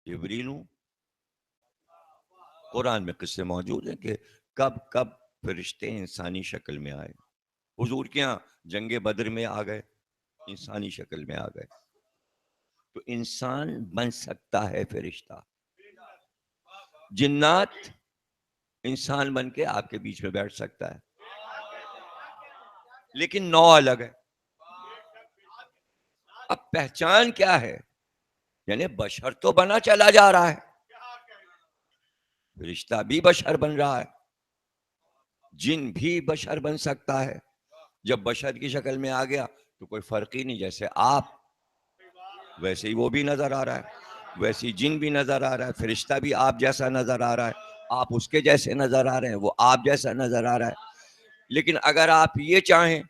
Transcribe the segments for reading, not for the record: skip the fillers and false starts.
جبریل ہوں. قرآن میں قصے موجود ہیں کہ کب کب فرشتے انسانی شکل میں آئے. حضور کے یہاں جنگ بدر میں آ گئے، انسانی شکل میں آ گئے. تو انسان بن سکتا ہے فرشتہ. جنات انسان بن کے آپ کے بیچ میں بیٹھ سکتا ہے، لیکن نو الگ ہے. اب پہچان کیا ہے؟ یعنی بشر تو بنا چلا جا رہا ہے، فرشتہ بھی بشر بن رہا ہے، جن بھی بشر بن سکتا ہے. جب بشر کی شکل میں آ گیا تو کوئی فرق ہی نہیں، جیسے آپ ویسے ہی وہ بھی نظر آ رہا ہے، ویسے ہی جن بھی نظر آ رہا ہے، فرشتہ بھی آپ جیسا نظر آ رہا ہے، آپ اس کے جیسے نظر آ رہے ہیں، وہ آپ جیسا نظر آ رہا ہے. لیکن اگر آپ یہ چاہیں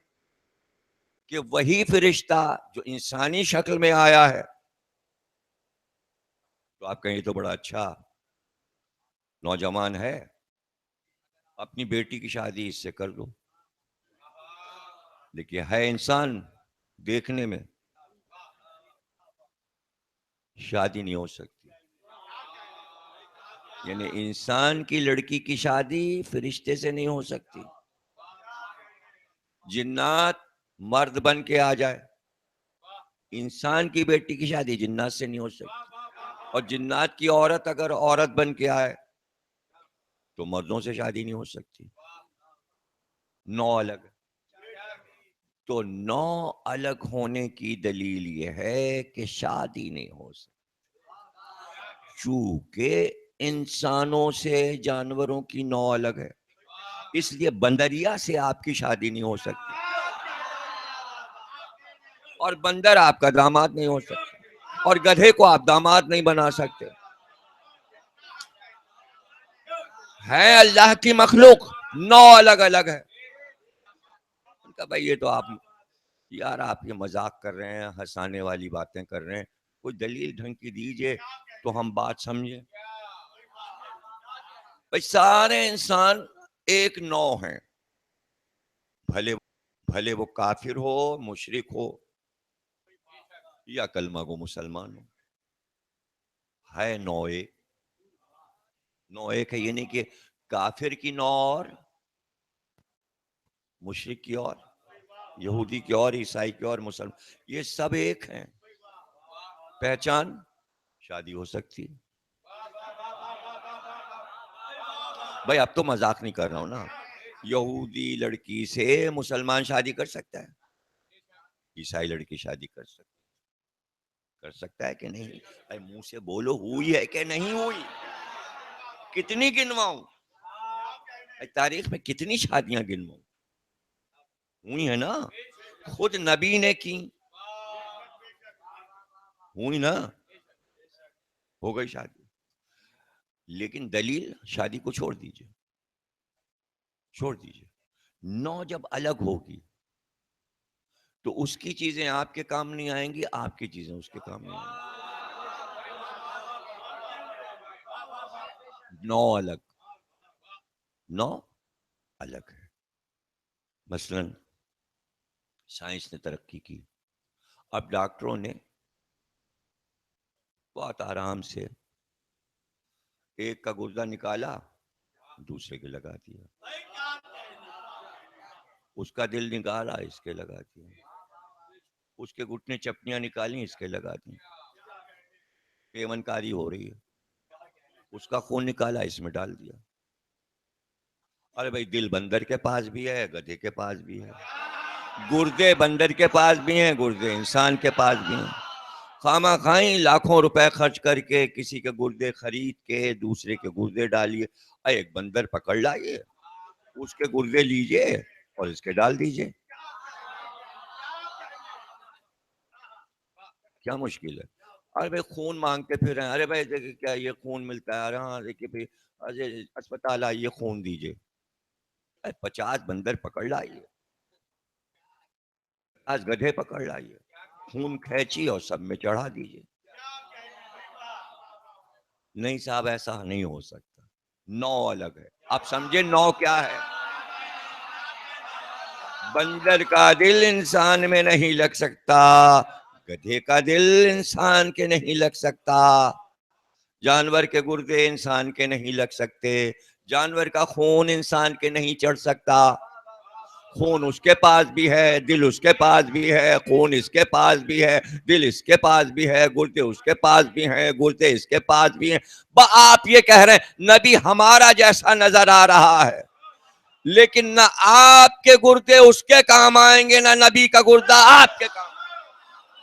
کہ وہی فرشتہ جو انسانی شکل میں آیا ہے، تو آپ کہیں تو بڑا اچھا نوجوان ہے، اپنی بیٹی کی شادی اس سے کر دو. لیکن ہے انسان دیکھنے میں، شادی نہیں ہو سکتی. یعنی انسان کی لڑکی کی شادی فرشتے سے نہیں ہو سکتی. جنات مرد بن کے آ جائے، انسان کی بیٹی کی شادی جنات سے نہیں ہو سکتی. اور جنات کی عورت اگر عورت بن کے آئے تو مردوں سے شادی نہیں ہو سکتی. نو الگ. تو نو الگ ہونے کی دلیل یہ ہے کہ شادی نہیں ہو سکتی. چونکہ انسانوں سے جانوروں کی نو الگ ہے، اس لیے بندریا سے آپ کی شادی نہیں ہو سکتی، اور بندر آپ کا داماد نہیں ہو سکتا، اور گدھے کو آپ داماد نہیں بنا سکتے. ہے اللہ کی مخلوق، نو الگ الگ ہے. ان کا بھائی یہ تو آپ یار آپ یہ مذاق کر رہے ہیں، ہنسانے والی باتیں کر رہے ہیں، کوئی دلیل ڈھنگ کی دیجئے تو ہم بات سمجھیں. بھائی سارے انسان ایک نو ہیں، بھلے وہ کافر ہو، مشرک ہو، یا کلمہ گو مسلمان ہو، ہے نو ایک. نو ایک ہے، یہ نہیں کہ کافر کی نو اور مشرک کی اور یہودی کی اور عیسائی کی اور مسلمان، یہ سب ایک ہیں. پہچان شادی ہو سکتی ہے. بھائی اب تو مذاق نہیں کر رہا ہوں نا. یہودی لڑکی سے مسلمان شادی کر سکتا ہے، عیسائی لڑکی شادی کر سکتا ہے کہ نہیں؟ اے منہ سے بولو، ہوئی ہے کہ نہیں ہوئی؟ کتنی گنواؤں؟ تاریخ میں کتنی شادیاں گنواؤں؟ ہوئی ہے نا. خود نبی نے کی، ہوئی نا، ہو گئی شادی. لیکن دلیل شادی کو چھوڑ دیجئے. نو جب الگ ہوگی تو اس کی چیزیں آپ کے کام نہیں آئیں گی، آپ کی چیزیں اس کے کام نہیں آئیں گی. نو الگ ہے. مثلا سائنس نے ترقی کی، اب ڈاکٹروں نے بہت آرام سے ایک کا گردہ نکالا، دوسرے کے لگا دیا، اس کا دل نکالا، اس کے لگا دیا، اس کے گھٹنے چپنیاں نکالی، اس کے لگا دی. پیون کاری ہو رہی ہے، اس کا خون نکالا، اس میں ڈال دیا. ارے بھائی دل بندر کے پاس بھی ہے، گدھے کے پاس بھی ہے، گردے بندر کے پاس بھی ہیں، گردے انسان کے پاس بھی ہیں. خامہ خائیں لاکھوں روپے خرچ کر کے کسی کے گردے خرید کے دوسرے کے گردے ڈالیے. ایک بندر پکڑ لائیے، اس کے گردے لیجئے اور اس کے ڈال دیجئے. کیا مشکل ہے؟ ارے بھائی خون مانگتے پھر رہے ہیں، ارے بھائی دیکھیں کیا یہ خون ملتا ہے، ارے ہاں دیکھیے بھائی اسپتال آئیے خون دیجئے. 50 بندر پکڑ لائیے، 50 گدھے پکڑ لائیے، خون کھینچی اور سب میں چڑھا دیجئے. نہیں صاحب ایسا نہیں ہو سکتا. نو الگ ہے. آپ سمجھے نو کیا ہے؟ بندر کا دل انسان میں نہیں لگ سکتا، گدھے کا دل انسان کے نہیں لگ سکتا، جانور کے گردے انسان کے نہیں لگ سکتے، جانور کا خون انسان کے نہیں چڑھ سکتا، خون اس کے پاس بھی ہے، دل اس کے پاس بھی ہے، خون اس کے پاس بھی ہے، دل اس کے پاس بھی ہے، گردے اس کے پاس بھی ہیں، گردے اس کے پاس بھی ہیں۔ آپ یہ کہہ رہے ہیں نبی ہمارا جیسا نظر آ رہا ہے، لیکن نہ آپ کے گردے اس کے کام آئیں گے، نہ نبی کا گردہ آپ کے کام،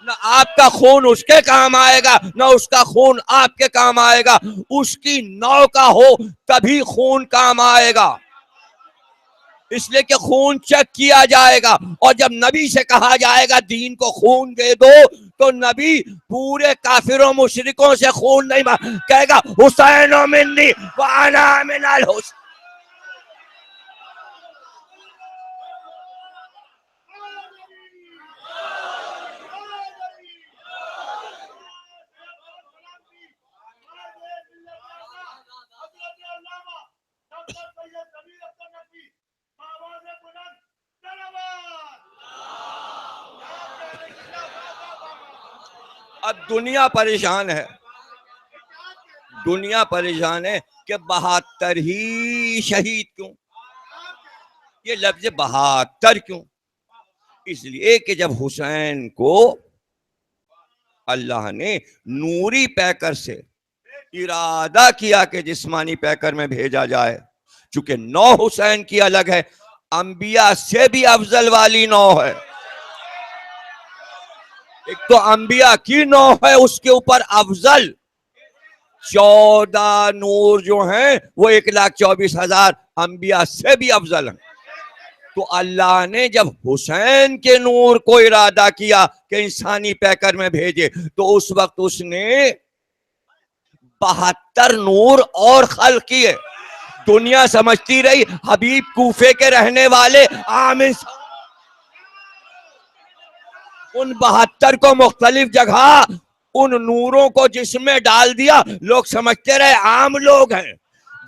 نہ آپ کا خون اس کے کام آئے گا، نہ اس کا خون آپ کے کام آئے گا۔ اس کی نو کا ہو تبھی خون کام آئے گا، اس لیے کہ خون چیک کیا جائے گا، اور جب نبی سے کہا جائے گا دین کو خون دے دو، تو نبی پورے کافروں مشرکوں سے خون نہیں کہے گا حسین منی وانا من الحسین۔ اب دنیا پریشان ہے، دنیا پریشان ہے کہ 72 ہی شہید کیوں، یہ لفظ 72 کیوں؟ اس لیے کہ جب حسین کو اللہ نے نوری پیکر سے ارادہ کیا کہ جسمانی پیکر میں بھیجا جائے، چونکہ نو حسین کی الگ ہے، انبیاء سے بھی افضل والی نو ہے، ایک تو انبیاء کی نو ہے، اس کے اوپر افضل 14 نور جو ہیں وہ 1,24,000 انبیاء سے بھی افضل ہیں۔ تو اللہ نے جب حسین کے نور کو ارادہ کیا کہ انسانی پیکر میں بھیجے، تو اس وقت اس نے 72 نور اور خلق کیے۔ دنیا سمجھتی رہی حبیب کوفے کے رہنے والے عام ان 72 کو مختلف جگہ ان نوروں کو جسم میں ڈال دیا، لوگ سمجھتے رہے عام لوگ ہیں۔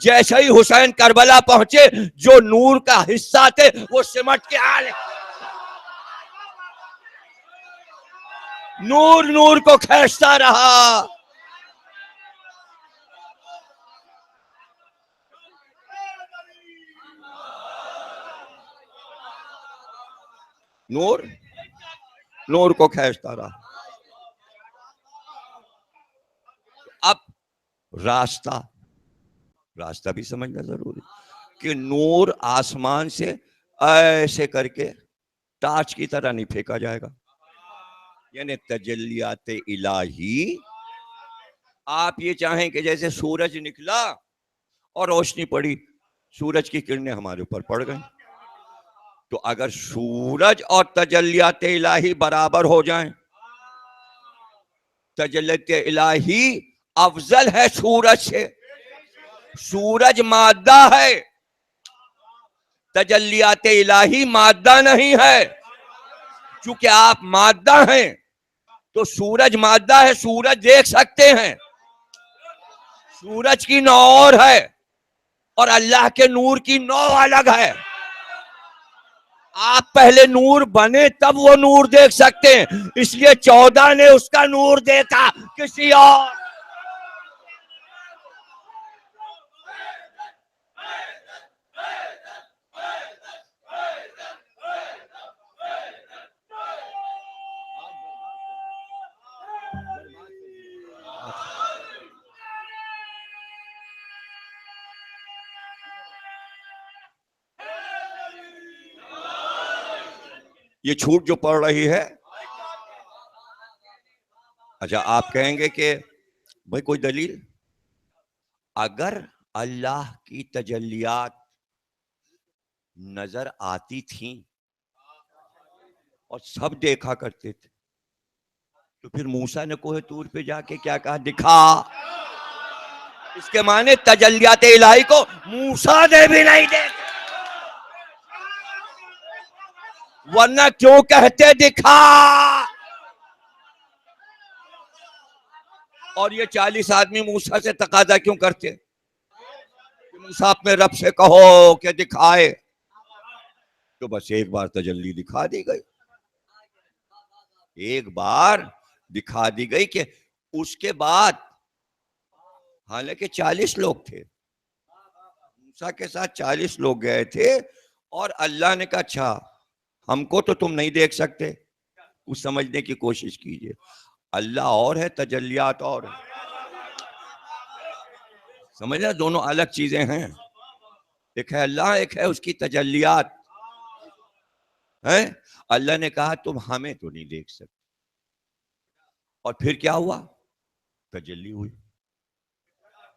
جیسے ہی حسین کربلا پہنچے، جو نور کا حصہ تھے وہ سمٹ کے آلے، نور نور کو کھینچتا رہا۔ نور نور کو کھینچتا رہا۔ اب راستہ بھی سمجھنا ضروری کہ نور آسمان سے ایسے کر کے ٹارچ کی طرح نہیں پھینکا جائے گا، یعنی تجلیات الہی آپ یہ چاہیں کہ جیسے سورج نکلا اور روشنی پڑی، سورج کی کرنیں ہمارے اوپر پڑ گئیں، تو اگر سورج اور تجلیات الہی برابر ہو جائیں، تجلیات الہی افضل ہے سورج سے، سورج مادہ ہے، تجلیات الہی مادہ نہیں ہے۔ چونکہ آپ مادہ ہیں تو سورج مادہ ہے، سورج دیکھ سکتے ہیں، سورج کی نو اور ہے اور اللہ کے نور کی نو الگ ہے۔ آپ پہلے نور بنے تب وہ نور دیکھ سکتے ہیں، اس لیے 14 نے اس کا نور دیکھا، کسی اور یہ چھوٹ جو پڑ رہی ہے۔ اچھا آپ کہیں گے کہ بھائی کوئی دلیل؟ اگر اللہ کی تجلیات نظر آتی تھیں اور سب دیکھا کرتے تھے، تو پھر موسیٰ نے کوہ طور پہ جا کے کیا کہا؟ دکھا۔ اس کے معنی تجلیات الہی کو موسیٰ نے بھی نہیں دیکھا، ورنہ کیوں کہتے دکھا؟ اور یہ 40 آدمی موسیٰ سے تقاضا کیوں کرتے کہ موسیٰ اپنے رب سے کہو کہ دکھائے؟ تو بس ایک بار تجلی دکھا دی گئی، ایک بار دکھا دی گئی کہ اس کے بعد حالانکہ 40 لوگ تھے، موسیٰ کے ساتھ 40 لوگ گئے تھے، اور اللہ نے کہا اچھا ہم کو تو تم نہیں دیکھ سکتے، کچھ سمجھنے کی کوشش کیجئے، اللہ اور ہے، تجلیات اور ہے، سمجھ رہے؟ دونوں الگ چیزیں ہیں، ایک ہے اللہ، ایک ہے اس کی تجلیات ہیں۔ اللہ نے کہا تم ہمیں تو نہیں دیکھ سکتے، اور پھر کیا ہوا؟ تجلی ہوئی،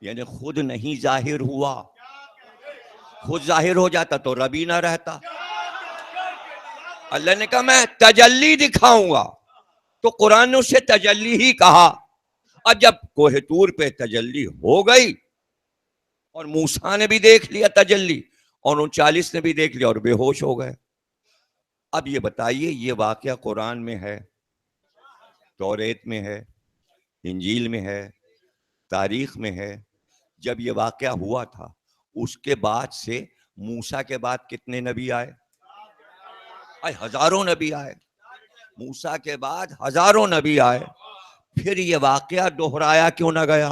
یعنی خود نہیں ظاہر ہوا، خود ظاہر ہو جاتا تو رب ہی نہ رہتا۔ اللہ نے کہا میں تجلی دکھاؤں گا، تو قرآن نے اسے تجلی ہی کہا۔ اب جب کوہ طور پہ تجلی ہو گئی اور موسیٰ نے بھی دیکھ لیا تجلی، اور ان 40 نے بھی دیکھ لیا اور بے ہوش ہو گئے۔ اب یہ بتائیے یہ واقعہ قرآن میں ہے، توریت میں ہے، انجیل میں ہے، تاریخ میں ہے۔ جب یہ واقعہ ہوا تھا اس کے بعد سے موسیٰ کے بعد کتنے نبی آئے؟ ہزاروں نبی آئے، موسیٰ کے بعد ہزاروں نبی آئے۔ پھر یہ واقعہ دہرایا کیوں نہ گیا؟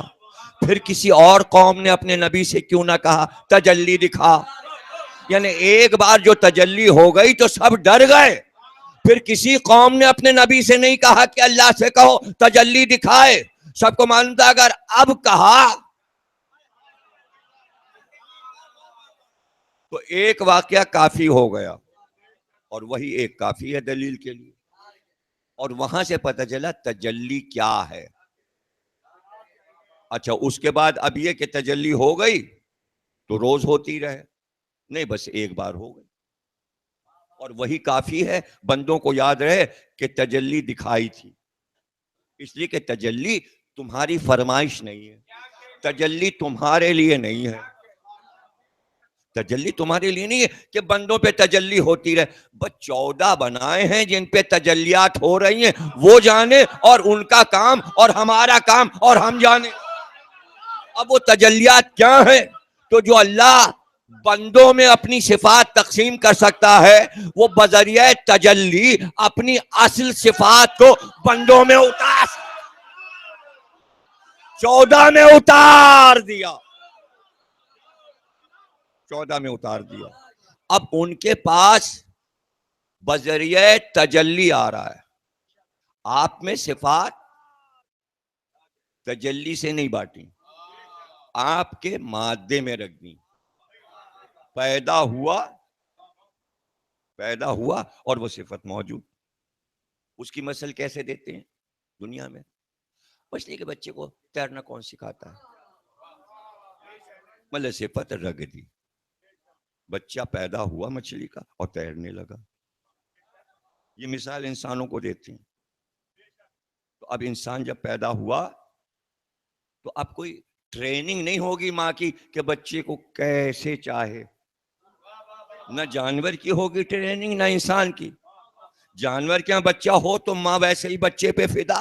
پھر کسی اور قوم نے اپنے نبی سے کیوں نہ کہا تجلی دکھا؟ یعنی ایک بار جو تجلی ہو گئی تو سب ڈر گئے، پھر کسی قوم نے اپنے نبی سے نہیں کہا کہ اللہ سے کہو تجلی دکھائے۔ سب کو معلوم تھا اگر اب کہا تو ایک واقعہ کافی ہو گیا، اور وہی ایک کافی ہے دلیل کے لیے۔ اور وہاں سے پتہ چلا تجلی کیا ہے۔ اچھا اس کے بعد اب یہ کہ تجلی ہو گئی تو روز ہوتی رہے؟ نہیں، بس ایک بار ہو گئی، اور وہی کافی ہے۔ بندوں کو یاد رہے کہ تجلی دکھائی تھی، اس لیے کہ تجلی تمہاری فرمائش نہیں ہے، تجلی تمہارے لیے نہیں ہے، تجلی تمہارے لیے نہیں ہے کہ بندوں پہ تجلی ہوتی رہے۔ بس 14 بنائے ہیں جن پہ تجلیات ہو رہی ہیں، وہ جانے، اور ان کا کام اور ہمارا کام اور ہم جانے۔ اب وہ تجلیات کیا ہیں؟ تو جو اللہ بندوں میں اپنی صفات تقسیم کر سکتا ہے، وہ بذریعہ تجلی اپنی اصل صفات کو بندوں میں اتار 14 میں اتار دیا، 14 میں اتار دیا۔ اب ان کے پاس بذریعہ تجلی آ رہا ہے، آپ میں صفات تجلی سے نہیں بانٹی، آپ کے مادے میں رکھ دی۔ پیدا ہوا اور وہ صفت موجود۔ اس کی مثل کیسے دیتے ہیں دنیا میں؟ مچھلی کے بچے کو تیرنا کون سکھاتا ہے؟ مطلب صفت رکھ دی، بچہ پیدا ہوا مچھلی کا اور تیرنے لگا۔ یہ مثال انسانوں کو دیتے ہیں۔ تو اب انسان جب پیدا ہوا تو اب کوئی ٹریننگ نہیں ہوگی ماں کی کہ بچے کو کیسے چاہے، نہ جانور کی ہوگی ٹریننگ نہ انسان کی۔ جانور کے یہاں بچہ ہو تو ماں ویسے ہی بچے پہ فدا،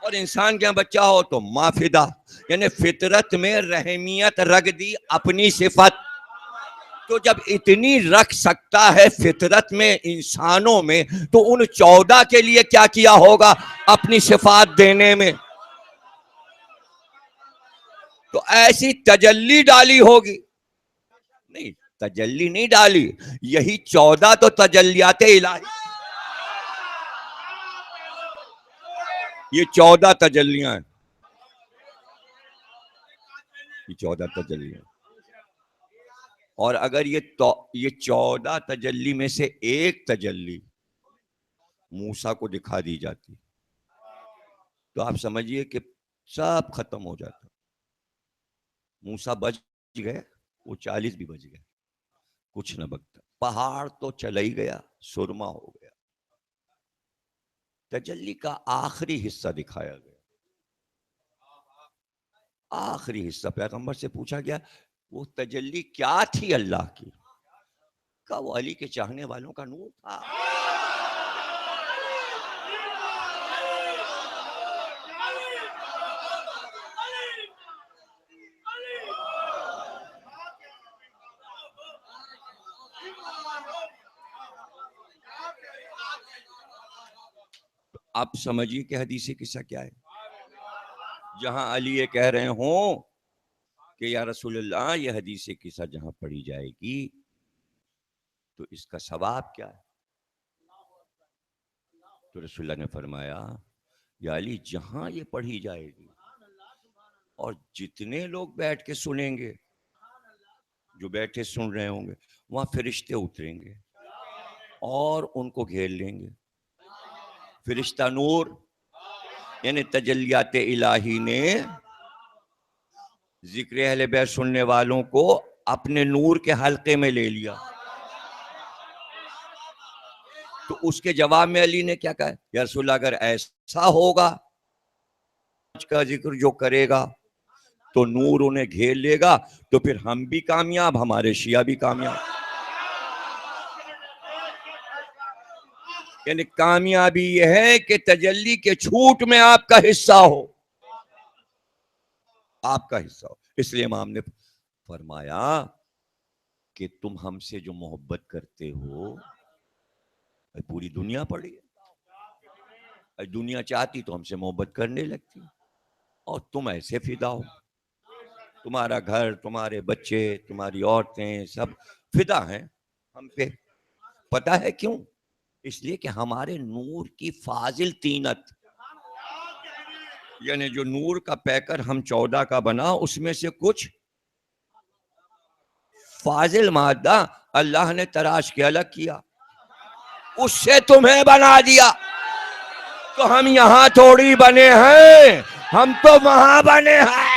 اور انسان کے یہاں بچہ ہو تو ماں فدا، یعنی فطرت میں رحمیت رکھ دی اپنی صفت۔ تو جب اتنی رکھ سکتا ہے فطرت میں انسانوں میں، تو ان 14 کے لیے کیا کیا ہوگا اپنی صفات دینے میں؟ تو ایسی تجلی ڈالی ہوگی؟ نہیں، تجلی نہیں ڈالی، یہی 14 تو تجلیات الہی، یہ 14 تجلیاں ہیں، یہ 14 تجلیاں۔ اور اگر یہ 14 تجلی میں سے ایک تجلی موسیٰ کو دکھا دی جاتی تو آپ سمجھیے کہ سب ختم ہو جاتا۔ موسیٰ بچ گئے، وہ 40 بھی بچ گئے، کچھ نہ بچتا، پہاڑ تو چلا ہی گیا، سرما ہو گیا۔ تجلی کا آخری حصہ دکھایا گیا، آخری حصہ۔ پیغمبر سے پوچھا گیا وہ تجلی کیا تھی اللہ کی؟ کہا وہ علی کے چاہنے والوں کا نور تھا۔ آپ سمجھیے کہ حدیث قصہ کیا ہے۔ جہاں علی یہ کہہ رہے ہوں کہ یا رسول اللہ یہ حدیث قصہ جہاں پڑھی جائے گی تو اس کا ثواب کیا ہے؟ تو رسول اللہ نے فرمایا یا علی جہاں یہ پڑھی جائے گی اور جتنے لوگ بیٹھ کے سنیں گے، جو بیٹھے سن رہے ہوں گے، وہاں فرشتے اتریں گے اور ان کو گھیر لیں گے. فرشتہ نور یعنی تجلیات الہی نے ذکر اہل بیت سننے والوں کو اپنے نور کے حلقے میں لے لیا. تو اس کے جواب میں علی نے کیا کہا؟ یا رسول اللہ اگر ایسا ہوگا کا ذکر جو کرے گا تو نور انہیں گھیر لے گا، تو پھر ہم بھی کامیاب، ہمارے شیعہ بھی کامیاب. یعنی کامیابی یہ ہے کہ تجلی کے چھوٹ میں آپ کا حصہ ہو، آپ کا حصہ ہو. اس لیے امام نے فرمایا کہ تم ہم سے جو محبت کرتے ہو پوری دنیا پڑی ہے، دنیا چاہتی تو ہم سے محبت کرنے لگتی، اور تم ایسے فدا ہو، تمہارا گھر، تمہارے بچے، تمہاری عورتیں سب فدا ہیں ہم پہ. پتہ ہے کیوں؟ اس لیے کہ ہمارے نور کی فاضل طینت، یعنی جو نور کا پیکر ہم 14 کا بنا اس میں سے کچھ فاضل مادہ اللہ نے تراش کے الگ کیا، اس سے تمہیں بنا دیا. تو ہم یہاں تھوڑی بنے ہیں، ہم تو وہاں بنے ہیں.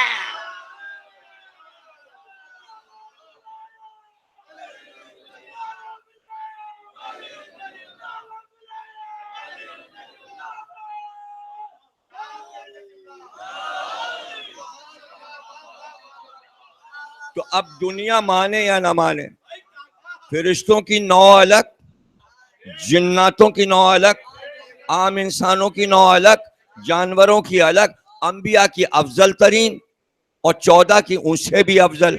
تو اب دنیا مانے یا نہ مانے، فرشتوں کی نو الگ، جناتوں کی نو الگ، عام انسانوں کی نو الگ، جانوروں کی الگ، انبیاء کی افضل ترین اور 14 کی ان سے بھی افضل.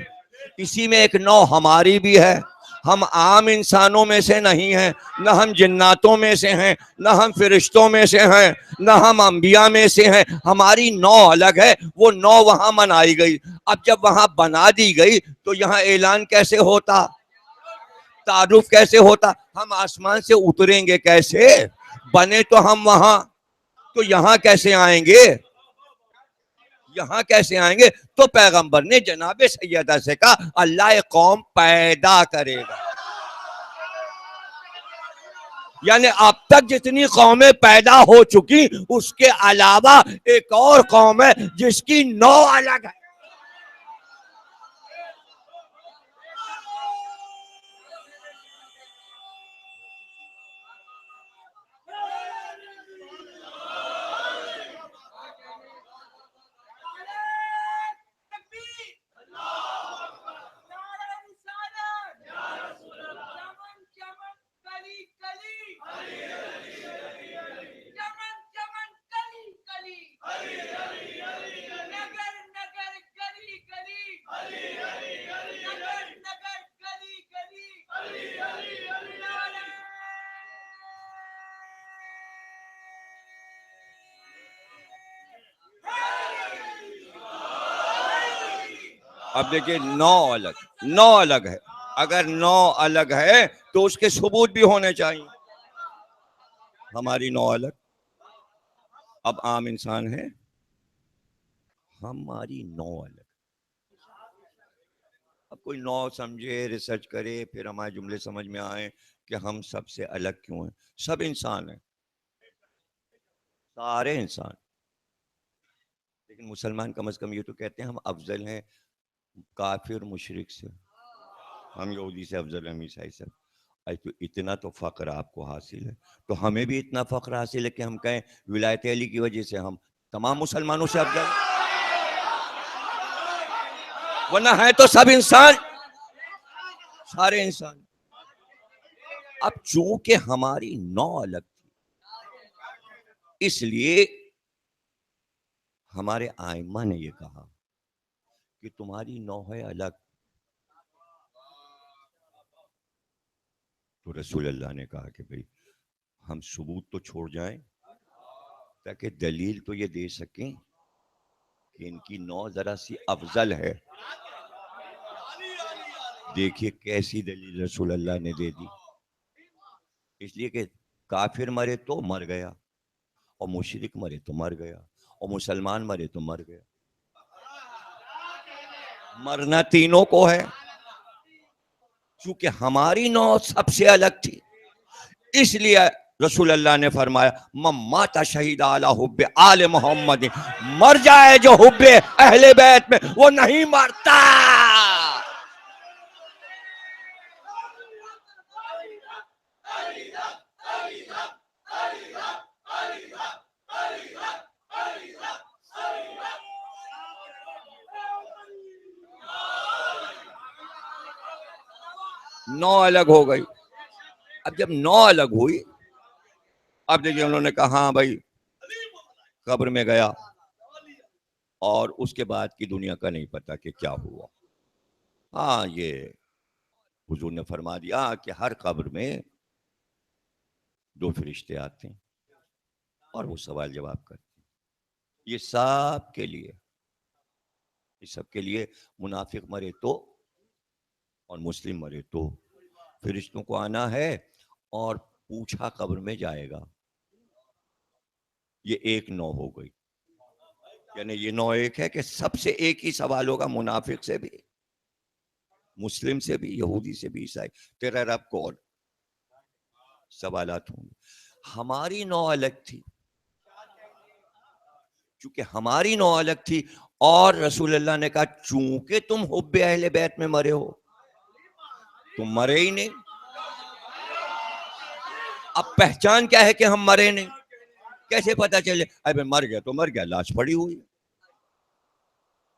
اسی میں ایک نو ہماری بھی ہے. ہم عام انسانوں میں سے نہیں ہیں، نہ ہم جناتوں میں سے ہیں، نہ ہم فرشتوں میں سے ہیں، نہ ہم انبیاء میں سے ہیں. ہماری نو الگ ہے، وہ نو وہاں منائی گئی. اب جب وہاں بنا دی گئی تو یہاں اعلان کیسے ہوتا، تعارف کیسے ہوتا؟ ہم آسمان سے اتریں گے کیسے؟ بنے تو ہم وہاں، تو یہاں کیسے آئیں گے؟ یہاں کیسے آئیں گے؟ تو پیغمبر نے جناب سیدہ سے کہا اللہ ایک قوم پیدا کرے گا. یعنی اب تک جتنی قومیں پیدا ہو چکی اس کے علاوہ ایک اور قوم ہے جس کی نو الگ ہے. اب دیکھیے نو الگ ہے. اگر نو الگ ہے تو اس کے ثبوت بھی ہونے چاہیے. ہماری نو الگ، اب عام انسان ہے، ہماری نو الگ. اب کوئی نو سمجھے، ریسرچ کرے، پھر ہمارے جملے سمجھ میں آئے کہ ہم سب سے الگ کیوں ہیں. سب انسان ہیں، سارے انسان. لیکن مسلمان کم از کم یہ تو کہتے ہیں ہم افضل ہیں کافر مشرک سے، ہم یہودی سے افضل ہیں، ہم عیسائی سے. تو اتنا تو فخر آپ کو حاصل ہے، تو ہمیں بھی اتنا فخر حاصل ہے کہ ہم کہیں ولایت علی کی وجہ سے ہم تمام مسلمانوں سے افضل ہیں. ورنہ ہے تو سب انسان، سارے انسان. اب چونکہ ہماری نو الگ تھی، اس لیے ہمارے آئمہ نے یہ کہا کہ تمہاری نو ہے الگ. تو رسول اللہ نے کہا کہ بھئی ہم ثبوت تو چھوڑ جائیں تاکہ دلیل تو یہ دے سکیں کہ ان کی نو ذرا سی افضل ہے. دیکھیے کیسی دلیل رسول اللہ نے دے دی. اس لیے کہ کافر مرے تو مر گیا، اور مشرک مرے تو مر گیا، اور مسلمان مرے تو مر گیا. مرنا تینوں کو ہے. چونکہ ہماری نو سب سے الگ تھی، اس لیے رسول اللہ نے فرمایا من مات شہید علی حب آل محمد، مر جائے جو حب اہل بیت میں، وہ نہیں مرتا. نو الگ ہو گئی. اب جب نو الگ ہوئی، اب دیکھیے انہوں نے کہا ہاں بھائی قبر میں گیا، اور اس کے بعد کی دنیا کا نہیں پتا کہ کیا ہوا. ہاں یہ حضور نے فرما دیا کہ ہر قبر میں دو فرشتے آتے ہیں اور وہ سوال جواب کرتے ہیں. یہ سب کے لیے، یہ سب کے لیے، منافق مرے تو اور مسلم مرے تو فرشتوں کو آنا ہے اور پوچھا قبر میں جائے گا. یہ ایک نو ہو گئی. یعنی یہ نو ایک ہے کہ سب سے ایک ہی سوال ہوگا، منافق سے بھی، مسلم سے بھی، یہودی سے بھی، عیسائی. تیرا رب کون؟ سوالات ہوں گے. ہماری نو الگ تھی. چونکہ ہماری نو الگ تھی، اور رسول اللہ نے کہا چونکہ تم حب اہل بیت میں مرے ہو، تم مرے ہی نہیں. اب پہچان کیا ہے کہ ہم مرے نہیں؟ کیسے پتا چلے؟ ابے مر گیا تو مر گیا، لاش پڑی ہوئی ہے،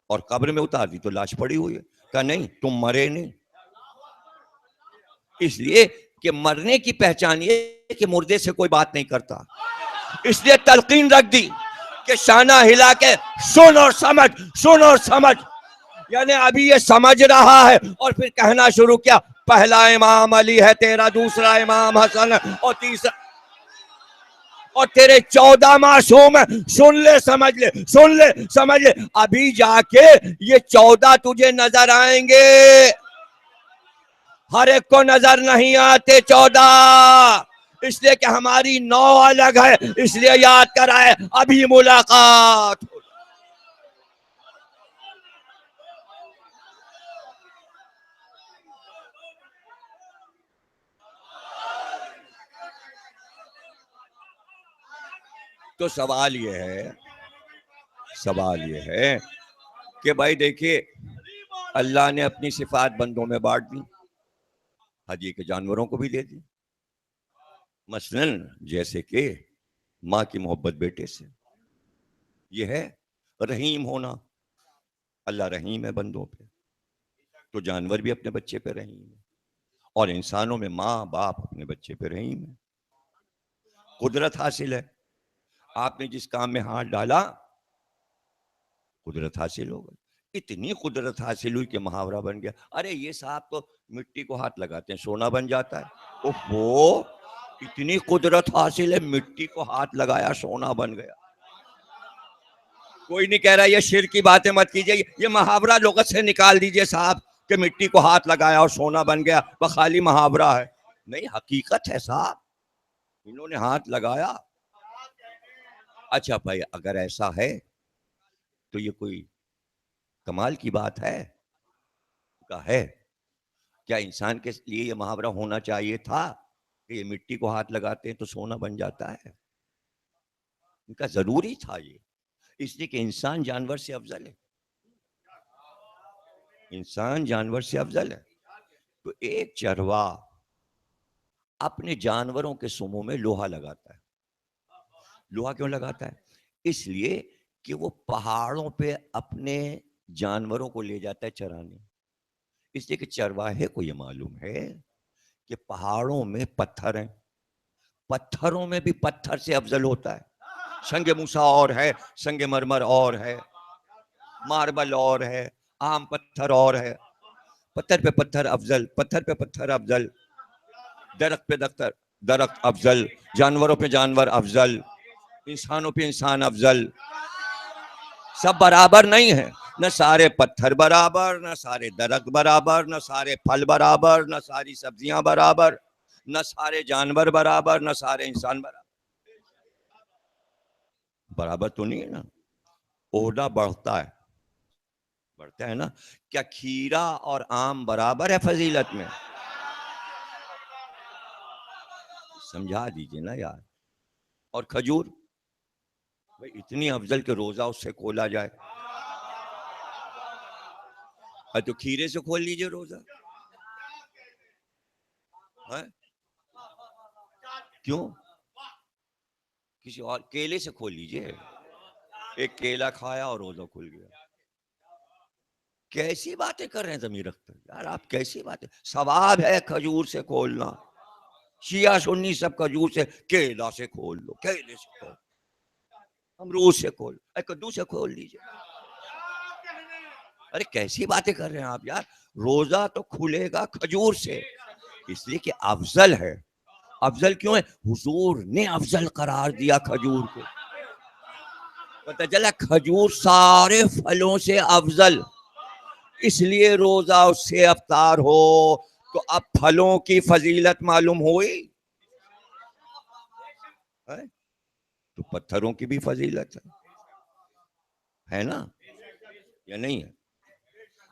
اور قبر میں اتار دی تو لاش پڑی ہوئی ہے. کہا نہیں تم مرے نہیں. اس لیے کہ مرنے کی پہچان یہ کہ مردے سے کوئی بات نہیں کرتا. اس لیے تلقین رکھ دی کہ شانہ ہلا کے سن اور سمجھ، سن اور سمجھ. یعنی ابھی یہ سمجھ رہا ہے، اور پھر کہنا شروع کیا پہلا امام علی ہے تیرا، دوسرا امام حسن ہے، اور تیسرا، اور تیرے 14 معصوم ہیں. سن لے سمجھ لے، سن لے سمجھ لے. ابھی جا کے یہ 14 تجھے نظر آئیں گے. ہر ایک کو نظر نہیں آتے 14، اس لیے کہ ہماری نو الگ ہے. اس لیے یاد کرائے ابھی ملاقات. تو سوال یہ ہے کہ بھائی دیکھیے اللہ نے اپنی صفات بندوں میں بانٹ دی، حجی کے جانوروں کو بھی دے دی. مثلا جیسے کہ ماں کی محبت بیٹے سے، یہ ہے رحیم ہونا. اللہ رحیم ہے بندوں پہ، تو جانور بھی اپنے بچے پہ رحیم ہے، اور انسانوں میں ماں باپ اپنے بچے پہ رحیم ہے. قدرت حاصل ہے. آپ نے جس کام میں ہاتھ ڈالا قدرت حاصل ہو گئی. اتنی قدرت حاصل ہوئی کہ محاورہ بن گیا. ارے یہ صاحب تو مٹی کو ہاتھ لگاتے ہیں سونا بن جاتا ہے. اوہو اتنی قدرت حاصل ہے، مٹی کو ہاتھ لگایا سونا بن گیا. کوئی نہیں کہہ رہا یہ شرک کی باتیں مت کیجئے، یہ محاورہ لغت سے نکال دیجئے صاحب کہ مٹی کو ہاتھ لگایا اور سونا بن گیا، وہ خالی محاورہ ہے. نہیں حقیقت ہے صاحب، انہوں نے ہاتھ لگایا. اچھا بھائی اگر ایسا ہے تو یہ کوئی کمال کی بات ہے؟ کہا ہے. کیا انسان کے لیے یہ محاورہ ہونا چاہیے تھا کہ یہ مٹی کو ہاتھ لگاتے ہیں تو سونا بن جاتا ہے؟ ان کا ضروری تھا یہ، اس لیے کہ انسان جانور سے افضل ہے. انسان جانور سے افضل ہے. تو ایک چرواہ اپنے جانوروں کے سموں میں لوہا لگاتا ہے. لوہا کیوں لگاتا ہے؟ اس لیے کہ وہ پہاڑوں پہ اپنے جانوروں کو لے جاتا ہے چرانے. اس لیے کہ چرواہے کو یہ معلوم ہے کہ پہاڑوں میں پتھر ہیں، پتھروں میں بھی پتھر سے افضل ہوتا ہے. سنگ موسیٰ اور ہے، سنگ مرمر اور ہے، ماربل اور ہے، عام پتھر اور ہے. پتھر پہ پتھر افضل، پتھر پہ پتھر افضل، درخت پہ درخت افضل، جانوروں پہ جانور افضل، انسانوں پہ انسان افضل. سب برابر نہیں ہیں، نہ سارے پتھر برابر، نہ سارے درخت برابر، نہ سارے پھل برابر، نہ ساری سبزیاں برابر، نہ سارے جانور برابر، نہ سارے انسان برابر. برابر تو نہیں ہے نا. عہدہ بڑھتا ہے نا. کیا کھیرا اور آم برابر ہے فضیلت میں؟ سمجھا دیجئے نا یار. اور کھجور بھائی اتنی افضل کہ روزہ اس سے کھولا جائے. تو کھیرے سے کھول لیجئے روزہ. کیوں؟ کسی اور کیلے سے کھول لیجئے. ایک کیلا کھایا اور روزہ کھل گیا. کیسی باتیں کر رہے ہیں ضمیر رکھتے یار آپ؟ کیسی باتیں؟ ثواب ہے کھجور سے کھولنا. شیعہ سنی سب کھجور سے، کیلا سے کھول لو، کیلے سے کھول، امرود سے کھول، کدو سے کھول لیجئے. ارے کیسی باتیں کر رہے ہیں آپ یار؟ روزہ تو کھلے گا کھجور سے، اس لیے کہ افضل ہے. افضل کیوں ہے؟ حضور نے افضل قرار دیا کھجور کو. پتہ چلا کھجور سارے پھلوں سے افضل، اس لیے روزہ اس سے افطار ہو. تو اب پھلوں کی فضیلت معلوم ہوئی. تو پتھروں کی بھی فضیلت ہے نا، یا نہیں ہے؟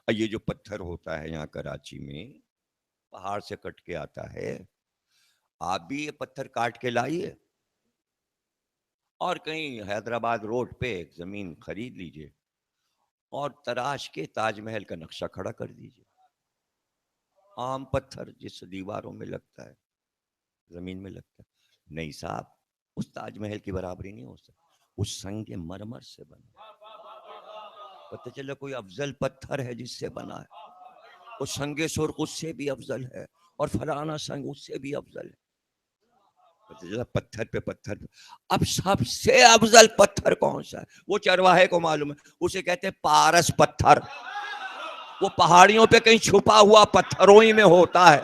یہ جو پتھر ہوتا ہے یہاں کراچی میں پہاڑ سے کٹ کے آتا ہے، آپ بھی یہ پتھر کاٹ کے لائیے اور کہیں حیدرآباد روڈ پہ ایک زمین خرید لیجئے اور تراش کے تاج محل کا نقشہ کھڑا کر دیجئے. عام پتھر جس دیواروں میں لگتا ہے، زمین میں لگتا ہے. نہیں صاحب، اس تاج محل کی برابری نہیں ہو سکتی. اس سنگ مرمر سے بنا، پتہ چلا کوئی افضل پتھر ہے جس سے بنا ہے. اور سنگ سرخ اس سے بھی افضل ہے، اور فلانا سنگ اس سے بھی افضل ہے. پتہ چلا پتھر پہ پتھر پہ. اب سب سے افضل پتھر کون سا ہے؟ وہ چرواہے کو معلوم ہے، اسے کہتے ہیں پارس پتھر. وہ پہاڑیوں پہ کہیں چھپا ہوا پتھروں ہی میں ہوتا ہے.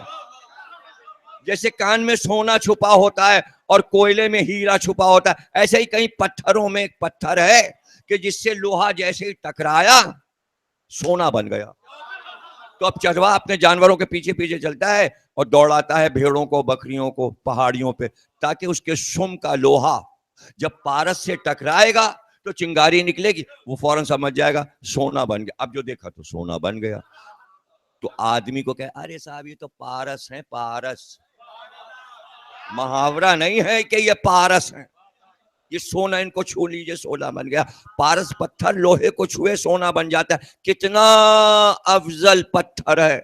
جیسے کان میں سونا چھپا ہوتا ہے اور کوئلے میں ہیرا چھپا ہوتا ہے، ایسے ہی کہیں پتھروں میں ایک پتھر ہے کہ جس سے لوہا جیسے ہی ٹکرایا سونا بن گیا. تو اب چروا اپنے جانوروں کے پیچھے پیچھے چلتا ہے اور دوڑاتا ہے بھیڑوں کو، بکریوں کو پہاڑیوں پہ، تاکہ اس کے سم کا لوہا جب پارس سے ٹکرائے گا تو چنگاری نکلے گی، وہ فوراً سمجھ جائے گا سونا بن گیا. اب جو دیکھا تو سونا بن گیا. تو آدمی کو کہ ارے صاحب یہ تو پارس ہیں، پارس محاورہ نہیں ہے کہ یہ پارس ہیں، یہ سونا ان کو چھو لیجئے سونا بن گیا. پارس پتھر لوہے کو چھوئے سونا بن جاتا ہے. کتنا افضل پتھر ہے،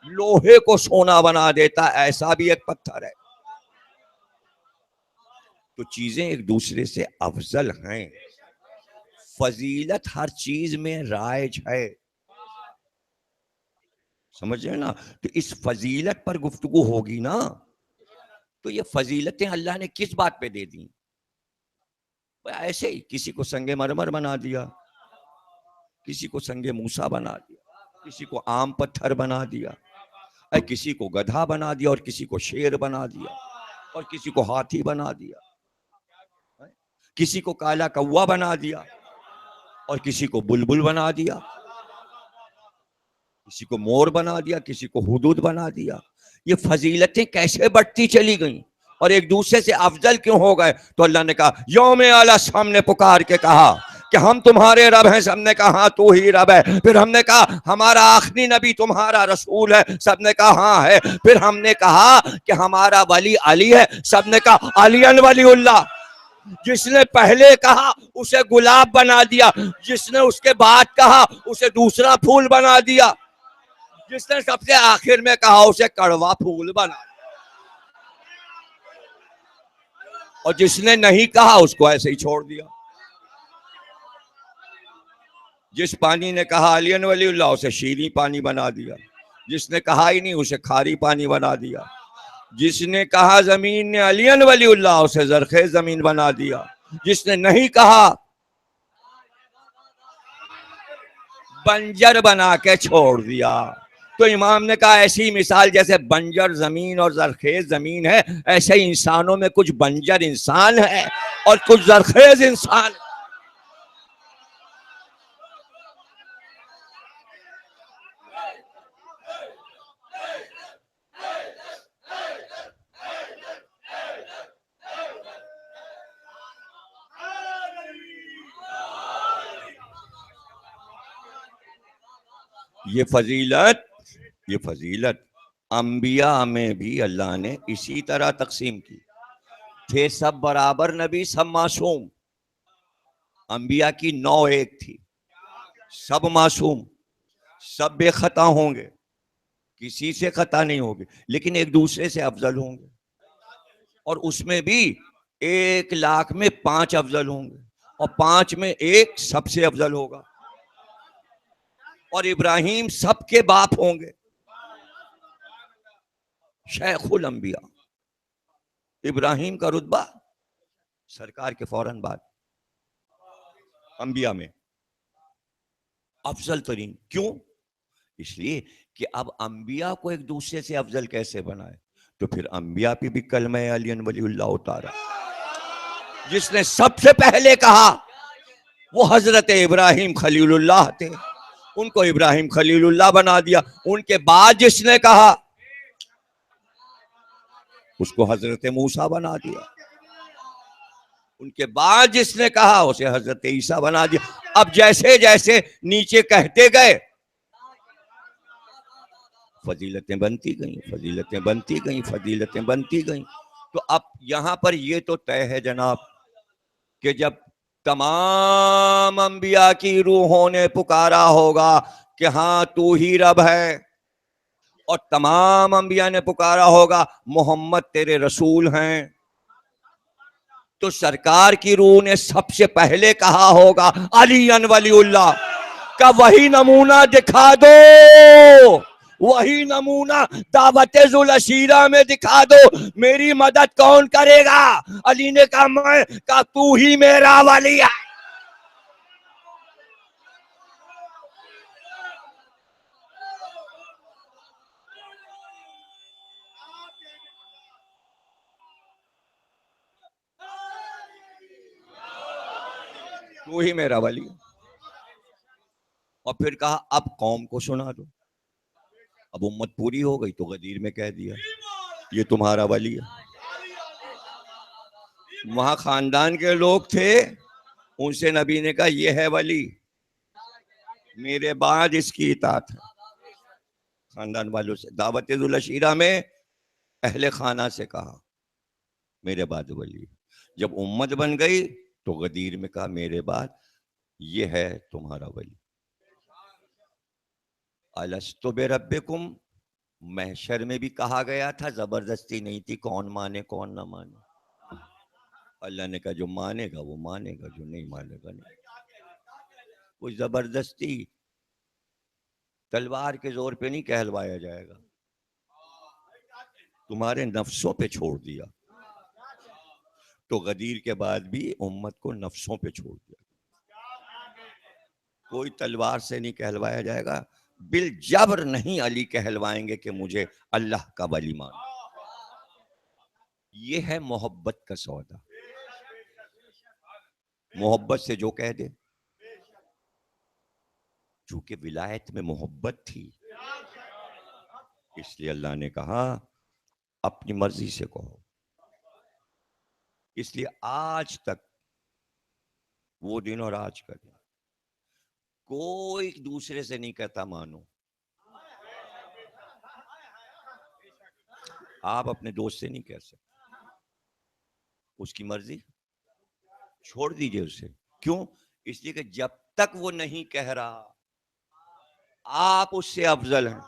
لوہے کو سونا بنا دیتا ہے. ایسا بھی ایک پتھر ہے. تو چیزیں ایک دوسرے سے افضل ہیں. فضیلت ہر چیز میں رائج ہے، سمجھ رہے نا؟ تو اس فضیلت پر گفتگو ہوگی نا. تو یہ فضیلتیں اللہ نے کس بات پہ دے دی؟ ایسے ہی کسی کو سنگ مرمر بنا دیا، کسی کو سنگ موسیٰ بنا دیا، کسی کو عام پتھر بنا دیا، کسی کو گدھا بنا دیا، اور کسی کو شیر بنا دیا، اور کسی کو ہاتھی بنا دیا، کسی کو کالا کوا بنا دیا، اور کسی کو بلبل بنا دیا، کسی کو مور بنا دیا، کسی کو ہدہد بنا دیا. یہ فضیلتیں کیسے بڑھتی چلی گئیں اور ایک دوسرے سے افضل کیوں ہو گئے؟ تو اللہ نے کہا یوم اعلیٰ، ہم نے پکار کے کہا کہ ہم تمہارے رب ہیں. سب نے کہا ہاں تو ہی رب ہے. پھر ہم نے کہا ہمارا آخری نبی تمہارا رسول ہے. سب نے کہا ہاں ہے. پھر ہم نے کہا کہ ہمارا ولی علی ہے. سب نے کہا علی ولی اللہ. جس نے پہلے کہا اسے گلاب بنا دیا، جس نے اس کے بعد کہا اسے دوسرا پھول بنا دیا، جس نے سب سے آخر میں کہا اسے کڑوا پھول بنا دیا، اور جس نے نہیں کہا اس کو ایسے ہی چھوڑ دیا. جس پانی نے کہا علی ولی اللہ اسے شیریں پانی بنا دیا، جس نے کہا ہی نہیں اسے کھاری پانی بنا دیا، جس نے کہا زمین نے علی ولی اللہ اسے زرخیز زمین بنا دیا، جس نے نہیں کہا بنجر بنا کے چھوڑ دیا. تو امام نے کہا ایسی مثال جیسے بنجر زمین اور زرخیز زمین ہے، ایسے ہی انسانوں میں کچھ بنجر انسان ہے اور کچھ زرخیز انسان. یہ فضیلت انبیاء میں بھی اللہ نے اسی طرح تقسیم کی. تھے سب برابر نبی، سب معصوم. انبیاء کی 9 ایک تھی، سب معصوم، سب بے خطا ہوں گے، کسی سے خطا نہیں ہوگی، لیکن ایک دوسرے سے افضل ہوں گے. اور اس میں بھی 1,00,000 میں 5 افضل ہوں گے، اور 5 میں ایک سب سے افضل ہوگا. اور ابراہیم سب کے باپ ہوں گے، شیخ الانبیاء. ابراہیم کا رتبہ سرکار کے فوراً بعد انبیاء میں افضل ترین. کیوں؟ اس لیے کہ اب انبیاء کو ایک دوسرے سے افضل کیسے بنائے؟ تو پھر انبیاء پہ بھی کلمہ علی ولی اللہ اتارا. جس نے سب سے پہلے کہا وہ حضرت ابراہیم خلیل اللہ تھے، ان کو ابراہیم خلیل اللہ بنا دیا. ان کے بعد جس نے کہا اس کو حضرت موسیٰ بنا دیا. ان کے بعد جس نے کہا اسے حضرت عیسیٰ بنا دیا. اب جیسے جیسے نیچے کہتے گئے فضیلتیں بنتی گئیں، فضیلتیں بنتی گئیں، فضیلتیں بنتی گئیں. تو اب یہاں پر یہ تو طے ہے جناب کہ جب تمام انبیاء کی روحوں نے پکارا ہوگا کہ ہاں تو ہی رب ہے، اور تمام انبیاء نے پکارا ہوگا محمد تیرے رسول ہیں، تو سرکار کی روح نے سب سے پہلے کہا ہوگا علی ولی اللہ کا وہی نمونہ دکھا دو، وہی نمونہ دعوت ذوالعشیرہ میں دکھا دو. میری مدد کون کرے گا؟ علی نے کہا میں، کہا تو ہی میرا ولی ہے. تو ہی میرا ولی. اور پھر کہا اب قوم کو سنا دو. اب امت پوری ہو گئی تو غدیر میں کہہ دیا یہ تمہارا ولی ہے. وہاں خاندان کے لوگ تھے، ان سے نبی نے کہا یہ ہے ولی، میرے بعد اس کی اطاعت ہے. خاندان والوں سے دعوت ذوالعشیرہ میں اہل خانہ سے کہا میرے بعد ولی. جب امت بن گئی تو غدیر میں کہا میرے بعد یہ ہے تمہارا ولی. الست بربکم محشر میں بھی کہا گیا تھا، زبردستی نہیں تھی کون مانے کون نہ مانے. اللہ نے کہا جو مانے گا وہ مانے گا، جو نہیں مانے گا نہیں. کوئی زبردستی تلوار کے زور پہ نہیں کہلوایا جائے گا، تمہارے نفسوں پہ چھوڑ دیا. تو غدیر کے بعد بھی امت کو نفسوں پہ چھوڑ دیا. کوئی تلوار سے نہیں کہلوایا جائے گا، بالجبر نہیں علی کہلوائیں گے کہ مجھے اللہ کا ولی مان. یہ ہے محبت کا سودا. محبت سے جو کہہ دے، چونکہ ولایت میں محبت تھی اس لیے اللہ نے کہا اپنی مرضی سے کہو. اس لیے آج تک وہ دن اور آج کا دن کوئی دوسرے سے نہیں کہتا مانو. آپ اپنے دوست سے نہیں کہہ سکتے، اس کی مرضی چھوڑ دیجئے اسے. کیوں؟ اس لیے کہ جب تک وہ نہیں کہہ رہا آپ اس سے افضل ہیں.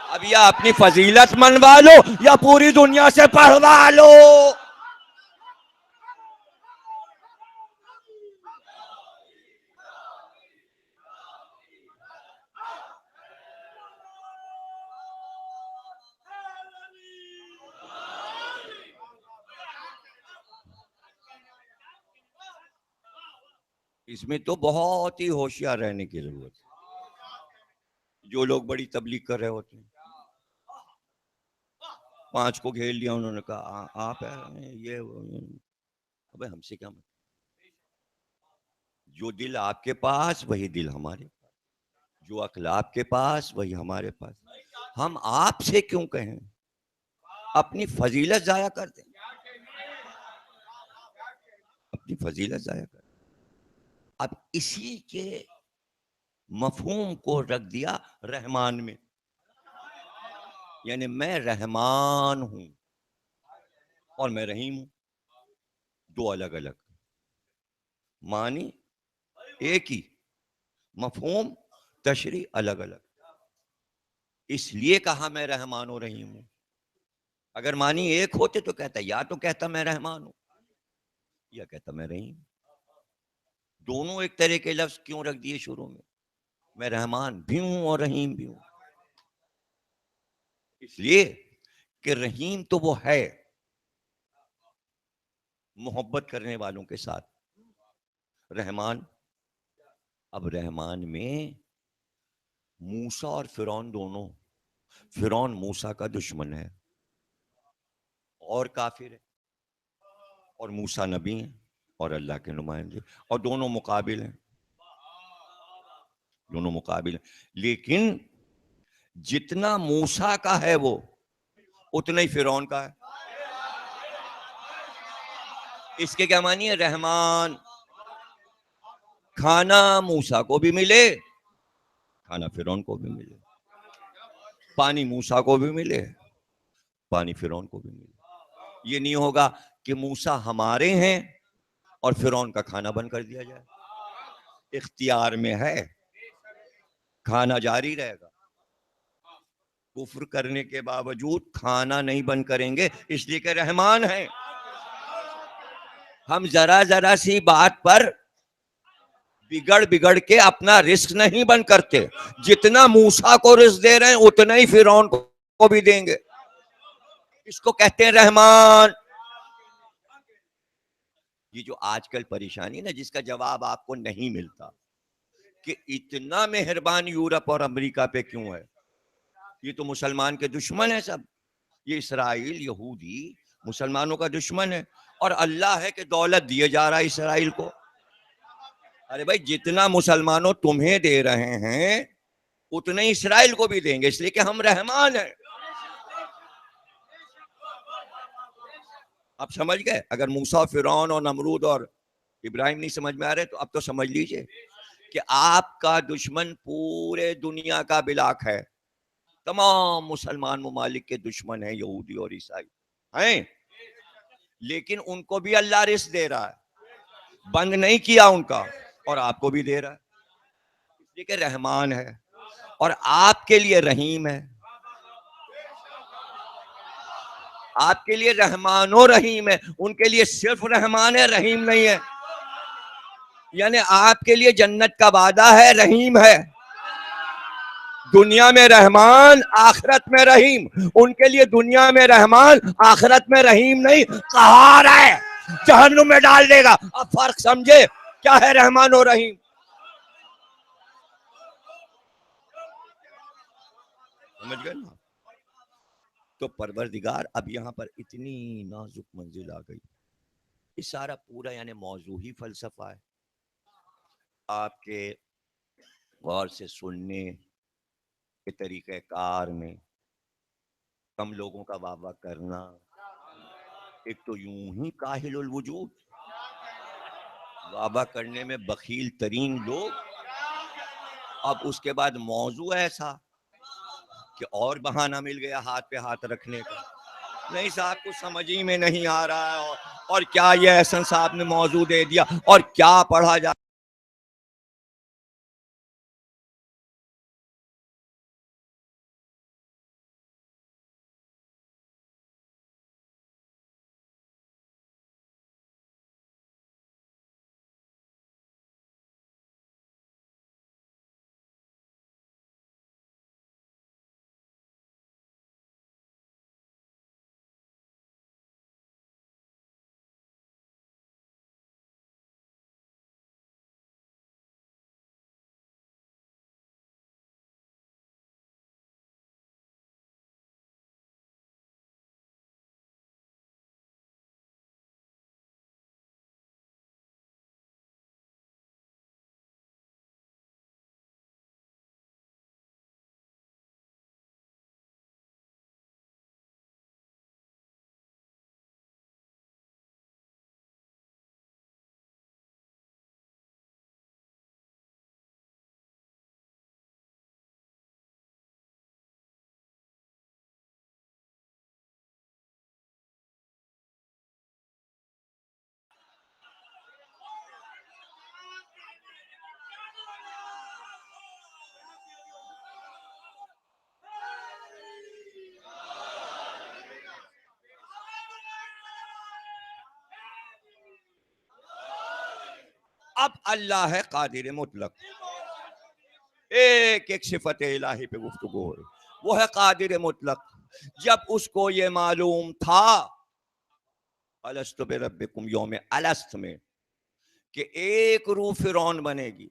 اب یا اپنی فضیلت منوا لو یا پوری دنیا سے پڑھوا لو. اس میں تو بہت ہی ہوشیار رہنے کی ضرورت ہے. جو لوگ بڑی تبلیغ کر رہے ہوتے ہیں، 5 کو گھیر لیا انہوں نے کہا آپ ہیں یہ. ابے ہم سے کیا مطلب؟ جو دل آپ کے پاس وہی دل ہمارے پاس، جو عقل آپ کے پاس وہی ہمارے پاس. ہم آپ سے کیوں کہیں؟ اپنی فضیلت ضائع کر دیں، اپنی فضیلت ضائع کر دیں. اب اسی کے مفہوم کو رکھ دیا رحمان میں، یعنی میں رحمان ہوں اور میں رحیم ہوں، دو الگ الگ معنی ایک ہی، مفہوم تشریح الگ الگ. اس لیے کہا میں رحمان و رحیم ہوں. اگر معنی ایک ہوتے تو کہتا یا تو کہتا میں رحمان ہوں یا کہتا میں رحیم. دونوں ایک طرح کے لفظ کیوں رکھ دیے شروع میں رحمان بھی ہوں اور رحیم بھی ہوں. اس لیے کہ رحیم تو وہ ہے محبت کرنے والوں کے ساتھ، رحمان. اب رحمان میں موسیٰ اور فرعون دونوں، فرعون موسیٰ کا دشمن ہے اور کافر ہے، اور موسیٰ نبی ہیں اور اللہ کے نمائندے، اور دونوں مقابل ہیں، دونوں مقابل ہیں. لیکن جتنا موسیٰ کا ہے وہ اتنا ہی فرعون کا ہے. اس کے کیا معنی ہے؟ رحمان کھانا موسیٰ کو بھی ملے، کھانا فرعون کو بھی ملے، پانی موسیٰ کو بھی ملے، پانی فرعون کو بھی ملے. یہ نہیں ہوگا کہ موسیٰ ہمارے ہیں اور فرعون کا کھانا بند کر دیا جائے. اختیار میں ہے، کھانا جاری رہے گا. کفر کرنے کے باوجود کھانا نہیں بند کریں گے، اس لیے کہ رحمان ہیں. ہم ذرا ذرا سی بات پر بگڑ کے اپنا رزق نہیں بند کرتے. جتنا موسیٰ کو رزق دے رہے ہیں اتنا ہی فرعون کو بھی دیں گے. اس کو کہتے ہیں رحمان. یہ جو آج کل پریشانی نا جس کا جواب آپ کو نہیں ملتا کہ اتنا مہربان یورپ اور امریکہ پہ کیوں ہے، یہ تو مسلمان کے دشمن ہے سب. یہ اسرائیل یہودی مسلمانوں کا دشمن ہے، اور اللہ ہے کہ دولت دیے جا رہا ہے اسرائیل کو. ارے بھائی جتنا مسلمانوں تمہیں دے رہے ہیں اتنا ہی اسرائیل کو بھی دیں گے، اس لیے کہ ہم رحمان ہیں. اب سمجھ گئے؟ اگر موسیٰ، فرعون اور نمرود اور ابراہیم نہیں سمجھ میں آ رہے تو اب تو سمجھ لیجئے کہ آپ کا دشمن پورے دنیا کا بلاک ہے. تمام مسلمان ممالک کے دشمن ہیں یہودی اور عیسائی ہیں، لیکن ان کو بھی اللہ رزق دے رہا ہے، بند نہیں کیا ان کا، اور آپ کو بھی دے رہا ہے. اس لیے کہ رحمان ہے اور آپ کے لیے رحیم ہے. آپ کے لیے رحمان و رحیم ہے، ان کے لیے صرف رحمان ہے، رحیم نہیں ہے. یعنی آپ کے لیے جنت کا وعدہ ہے، رحیم ہے. دنیا میں رحمان آخرت میں رحیم. ان کے لیے دنیا میں رحمان آخرت میں رحیم نہیں، قہار ہے، جہنم میں ڈال دے گا. اب فرق سمجھے کیا ہے رحمان و رحیم؟ سمجھ گئے نا؟ تو پروردگار اب یہاں پر اتنی نازک منزل آ گئی. یہ سارا پورا یعنی موضوعی فلسفہ ہے. آپ کے غور سے سننے کے طریقہ کار میں کم لوگوں کا واہ واہ کرنا، ایک تو یوں ہی کاہل الوجود، واہ واہ کرنے میں بخیل ترین لوگ، اب اس کے بعد موضوع ایسا کہ اور بہانہ مل گیا ہاتھ پہ ہاتھ رکھنے کا. نہیں صاحب کچھ سمجھ ہی میں نہیں آ رہا ہے، اور کیا یہ احسن صاحب نے موضوع دے دیا اور کیا پڑھا جا اب اللہ ہے قادر مطلق، ایک ایک صفت الہی پہ گفتگو ہو رہی، وہ ہے قادر مطلق. جب اس کو یہ معلوم تھا الست بربکم یوم الست میں کہ ایک روح فرعون بنے گی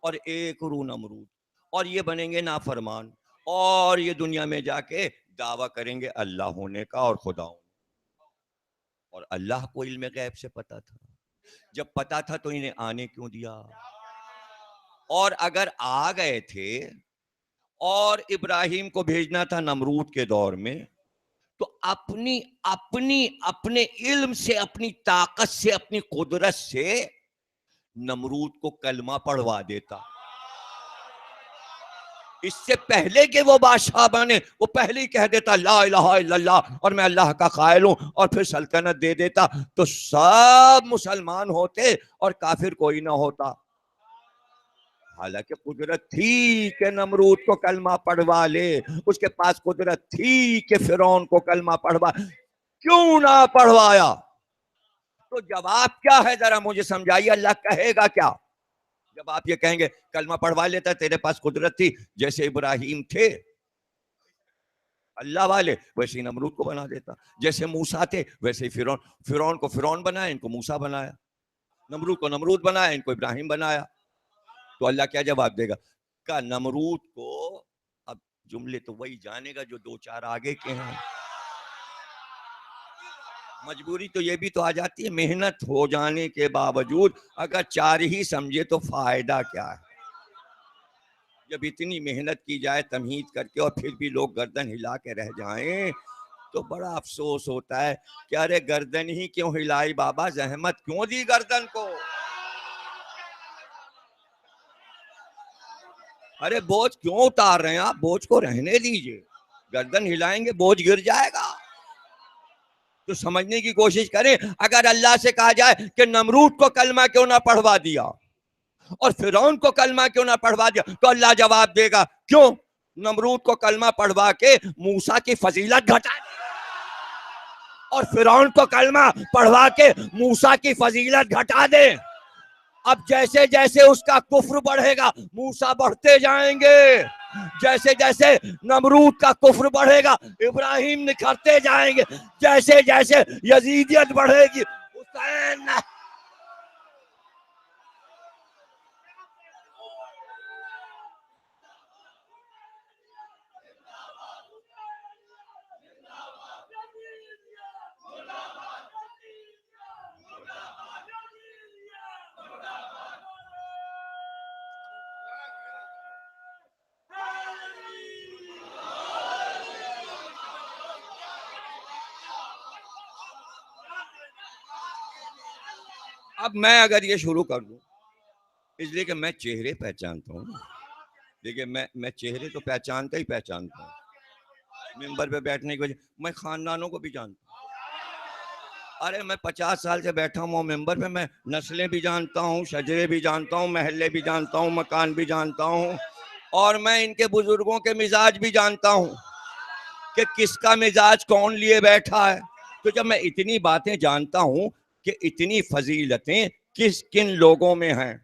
اور ایک روح نمرود، اور یہ بنیں گے نافرمان، اور یہ دنیا میں جا کے دعویٰ کریں گے اللہ ہونے کا اور خدا ہونے کا. اور اللہ کو علم غیب سے پتا تھا، جب پتا تھا تو انہیں آنے کیوں دیا؟ اور اگر آ گئے تھے اور ابراہیم کو بھیجنا تھا نمرود کے دور میں، تو اپنے علم سے، اپنی طاقت سے، اپنی قدرت سے نمرود کو کلمہ پڑھوا دیتا. اس سے پہلے کہ وہ بادشاہ بنے، وہ پہلے ہی کہہ دیتا لا الہ الا اللہ اور میں اللہ کا قائل ہوں، اور پھر سلطنت دے دیتا تو سب مسلمان ہوتے اور کافر کوئی نہ ہوتا. حالانکہ قدرت تھی کہ نمرود کو کلمہ پڑھوا لے، اس کے پاس قدرت تھی کہ فرعون کو کلمہ پڑھوا، کیوں نہ پڑھوایا؟ تو جواب کیا ہے ذرا مجھے سمجھائیے، اللہ کہے گا کیا جب آپ یہ کہیں گے کلمہ پڑھوا لیتا، تیرے پاس قدرت تھی، جیسے ابراہیم تھے اللہ والے ویسے ہی نمرود کو بنا دیتا، جیسے موسیٰ تھے ویسے ہی فرعون کو فرعون بنایا، ان کو موسیٰ بنایا، نمرود کو نمرود بنایا، ان کو ابراہیم بنایا. تو اللہ کیا جواب دے گا؟ کہ نمرود کو اب جملے تو وہی جانے گا جو دو چار آگے کے ہیں. مجبوری تو یہ بھی تو آ جاتی ہے، محنت ہو جانے کے باوجود اگر چار ہی سمجھے تو فائدہ کیا ہے؟ جب اتنی محنت کی جائے تمہید کر کے اور پھر بھی لوگ گردن ہلا کے رہ جائیں تو بڑا افسوس ہوتا ہے کہ ارے گردن ہی کیوں ہلائی بابا، زحمت کیوں دی گردن کو؟ ارے بوجھ کیوں اتار رہے ہیں آپ؟ بوجھ کو رہنے دیجئے، گردن ہلائیں گے بوجھ گر جائے گا. تو سمجھنے کی کوشش کریں، اگر اللہ سے کہا جائے کہ نمرود کو کلمہ کیوں نہ پڑھوا دیا اور فرعون کو کلمہ کیوں نہ پڑھوا دیا، تو اللہ جواب دے گا کیوں؟ نمرود کو کلمہ پڑھوا کے موسیٰ کی فضیلت گھٹا دی اور فرعون کو کلمہ پڑھوا کے موسیٰ کی فضیلت گھٹا دے. اب جیسے جیسے اس کا کفر بڑھے گا موسیٰ بڑھتے جائیں گے، جیسے جیسے نمرود کا کفر بڑھے گا ابراہیم نکھرتے جائیں گے، جیسے جیسے یزیدیت بڑھے گی حسین. اب میں اگر یہ شروع کر دوں، اس لیے کہ میں چہرے پہچانتا ہوں، دیکھیے میں چہرے تو پہچانتا ہی پہچانتا ہوں، ممبر پہ بیٹھنے کی وجہ میں خاندانوں کو بھی جانتا ہوں. ارے میں 50 سال سے بیٹھا ہوں ممبر پہ، میں نسلیں بھی جانتا ہوں، شجرے بھی جانتا ہوں، محلے بھی جانتا ہوں، مکان بھی جانتا ہوں، اور میں ان کے بزرگوں کے مزاج بھی جانتا ہوں کہ کس کا مزاج کون لیے بیٹھا ہے. تو جب میں اتنی باتیں جانتا ہوں کہ اتنی فضیلتیں کن لوگوں میں ہیں،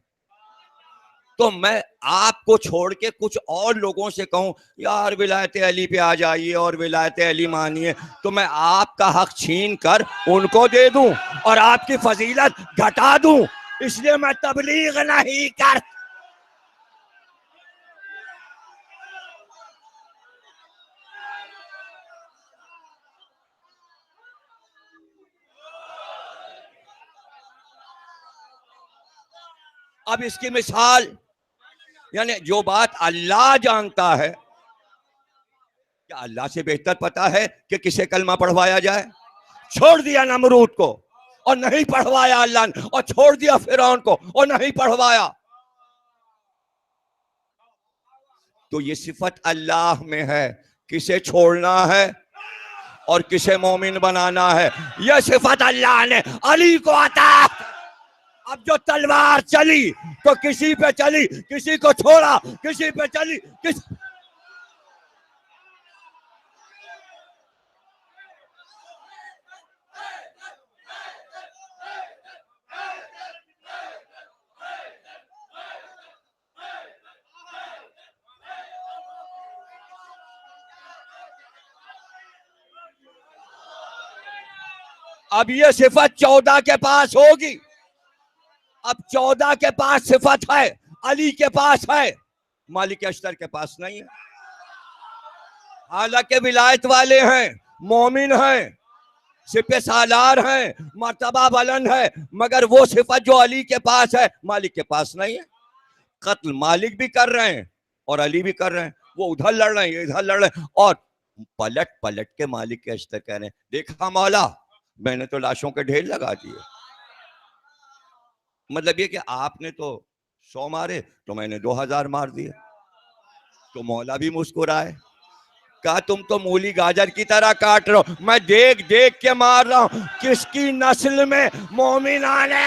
تو میں آپ کو چھوڑ کے کچھ اور لوگوں سے کہوں یار ولایت علی پہ آ جائیے اور ولایت علی مانیے، تو میں آپ کا حق چھین کر ان کو دے دوں اور آپ کی فضیلت گھٹا دوں. اس لیے میں تبلیغ نہیں کر. اب اس کی مثال، یعنی جو بات اللہ جانتا ہے، کیا اللہ سے بہتر پتا ہے کہ کسے کلمہ پڑھوایا جائے؟ چھوڑ دیا نمرود کو اور نہیں پڑھوایا اللہ نے، اور چھوڑ دیا فرعون کو اور نہیں پڑھوایا. تو یہ صفت اللہ میں ہے، کسے چھوڑنا ہے اور کسے مومن بنانا ہے، یہ صفت اللہ نے علی کو عطا. اب جو تلوار چلی تو کسی پہ چلی، کسی کو چھوڑا، کسی پہ چلی اب یہ صفت 14 کے پاس ہوگی. اب 14 کے پاس صفت ہے, علی کے پاس ہے, مالک اشتر کے پاس نہیں ہے. حالانکہ ولایت والے ہیں, مومن ہیں, سپہ سالار ہیں, مرتبہ بلند ہے, مگر وہ صفت جو علی کے پاس ہے مالک کے پاس نہیں ہے. قتل مالک بھی کر رہے ہیں اور علی بھی کر رہے ہیں, وہ ادھر لڑ رہے ہیں, یہ ادھر لڑ رہے ہیں, اور پلٹ پلٹ کے مالک کے اشتر کہہ رہے ہیں دیکھا مولا میں نے تو لاشوں کے ڈھیر لگا دیے. مطلب یہ کہ آپ نے تو 100 مارے تو میں نے 2000 مار دیے. تو مولا بھی مسکرائے, کہا تم تو مولی گاجر کی طرح کاٹ رہے ہو, میں دیکھ دیکھ کے مار رہا ہوں کس کی نسل میں مومن آنے.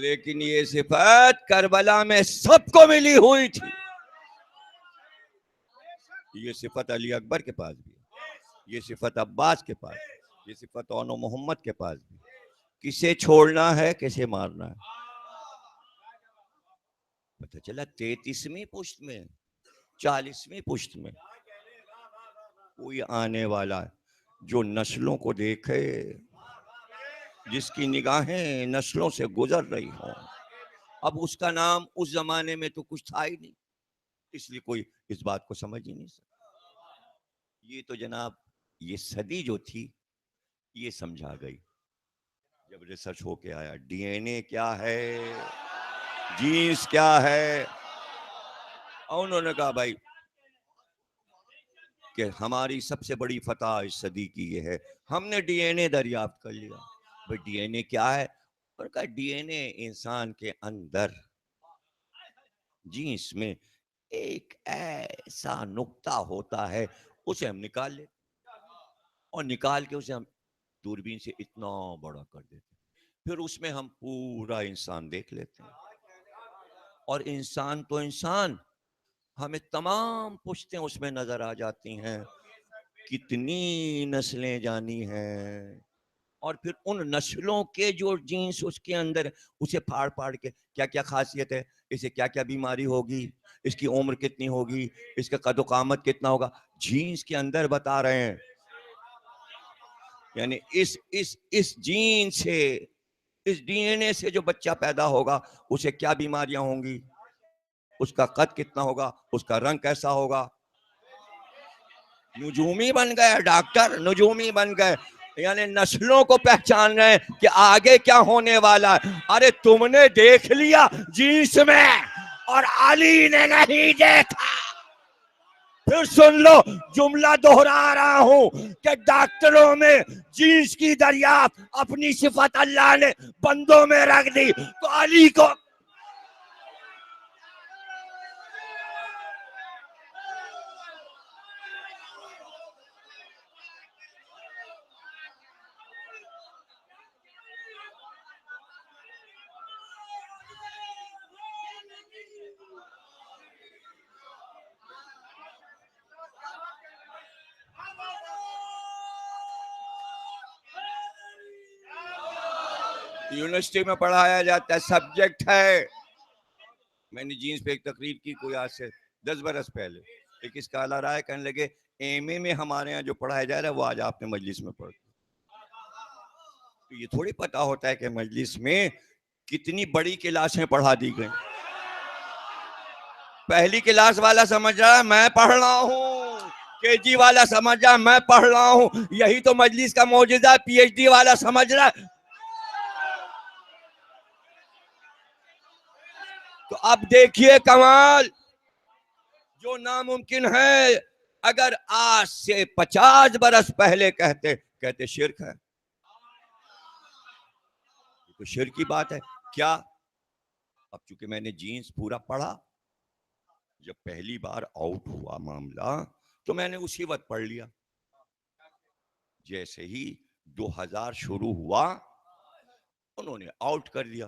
لیکن یہ صفت کربلا میں سب کو ملی ہوئی تھی. یہ صفت علی اکبر کے پاس بھی, یہ صفت عباس کے پاس, یہ صفت اون و محمد کے پاس بھی. کسے چھوڑنا ہے کسے مارنا ہے پتہ چلا 33ویں پشت میں, 40ویں پشت میں کوئی آنے والا ہے جو نسلوں کو دیکھے, جس کی نگاہیں نسلوں سے گزر رہی ہوں. اب اس کا نام اس زمانے میں تو کچھ تھا ہی نہیں, اس لیے کوئی اس بات کو سمجھ ہی نہیں سکتا. یہ تو جناب یہ صدی جو تھی یہ سمجھا گئی جب ریسرچ ہو کے آیا ڈی این اے کیا ہے, جینز کیا ہے. اور انہوں نے کہا بھائی کہ ہماری سب سے بڑی فتح اس صدی کی یہ ہے, ہم نے ڈی این اے دریافت کر لیا. بھائی ڈی این اے کیا ہے؟ اور کہا ڈی این اے انسان کے اندر جینس میں ایک ایسا نقطہ ہوتا ہے, اسے ہم نکال لیتے اور نکال کے اسے ہم دوربین سے اتنا بڑا کر دیتے, پھر اس میں ہم پورا انسان دیکھ لیتے ہیں. اور انسان تو انسان, ہمیں تمام پشتیں اس میں نظر آ جاتی ہیں, کتنی نسلیں جانی ہیں. اور پھر ان نسلوں کے جو جینس اس کے اندر اسے پھاڑ پھاڑ کے کیا کیا خاصیت ہے, اسے کیا کیا بیماری ہوگی, اس کی عمر کتنی ہوگی, اس کا قد و قامت کتنا ہوگا, جینس کے اندر بتا رہے ہیں. یعنی اس جین سے, اس ڈی این اے سے جو بچہ پیدا ہوگا اسے کیا بیماریاں ہوں گی, اس کا قد کتنا ہوگا, اس کا رنگ کیسا ہوگا. نجومی بن گئے ڈاکٹر, نجومی بن گئے, یعنی نسلوں کو پہچان رہے ہیں کہ آگے کیا ہونے والا ہے. ارے تم نے دیکھ لیا جینس میں اور علی نے نہیں دیکھا. پھر سن لو جملہ دہرا رہا ہوں کہ ڈاکٹروں میں جینس کی دریافت اپنی صفت اللہ نے بندوں میں رکھ دی, تو علی کو یونیورسٹی میں پڑھایا جاتا ہے, سبجیکٹ ہے. میں نے جینس پہ ایک تقریر کی کوئی آج سے 10 برس پہلے, ایک اسکالر آئے کہنے لگے ایم اے میں ہمارے ہاں جو پڑھایا جا رہا ہے وہ آج آپ نے مجلس میں پڑھ. تو یہ تھوڑی پتا ہوتا ہے کہ مجلس میں کتنی بڑی کلاسیں پڑھا دی گئیں. پہلی کلاس والا سمجھ رہا ہے میں پڑھ رہا ہوں, کے جی والا سمجھ رہا ہے میں پڑھ رہا ہوں, یہی تو مجلس کا معجزہ ہے. پی ایچ ڈی والا سمجھ رہا ہے. تو اب دیکھیے کمال, جو ناممکن ہے اگر آج سے 50 برس پہلے کہتے شرک ہے, تو شرک کی بات ہے. کیا اب چونکہ میں نے جینس پورا پڑھا، جب پہلی بار آؤٹ ہوا معاملہ تو میں نے اسی وقت پڑھ لیا. جیسے ہی 2000 شروع ہوا انہوں نے آؤٹ کر دیا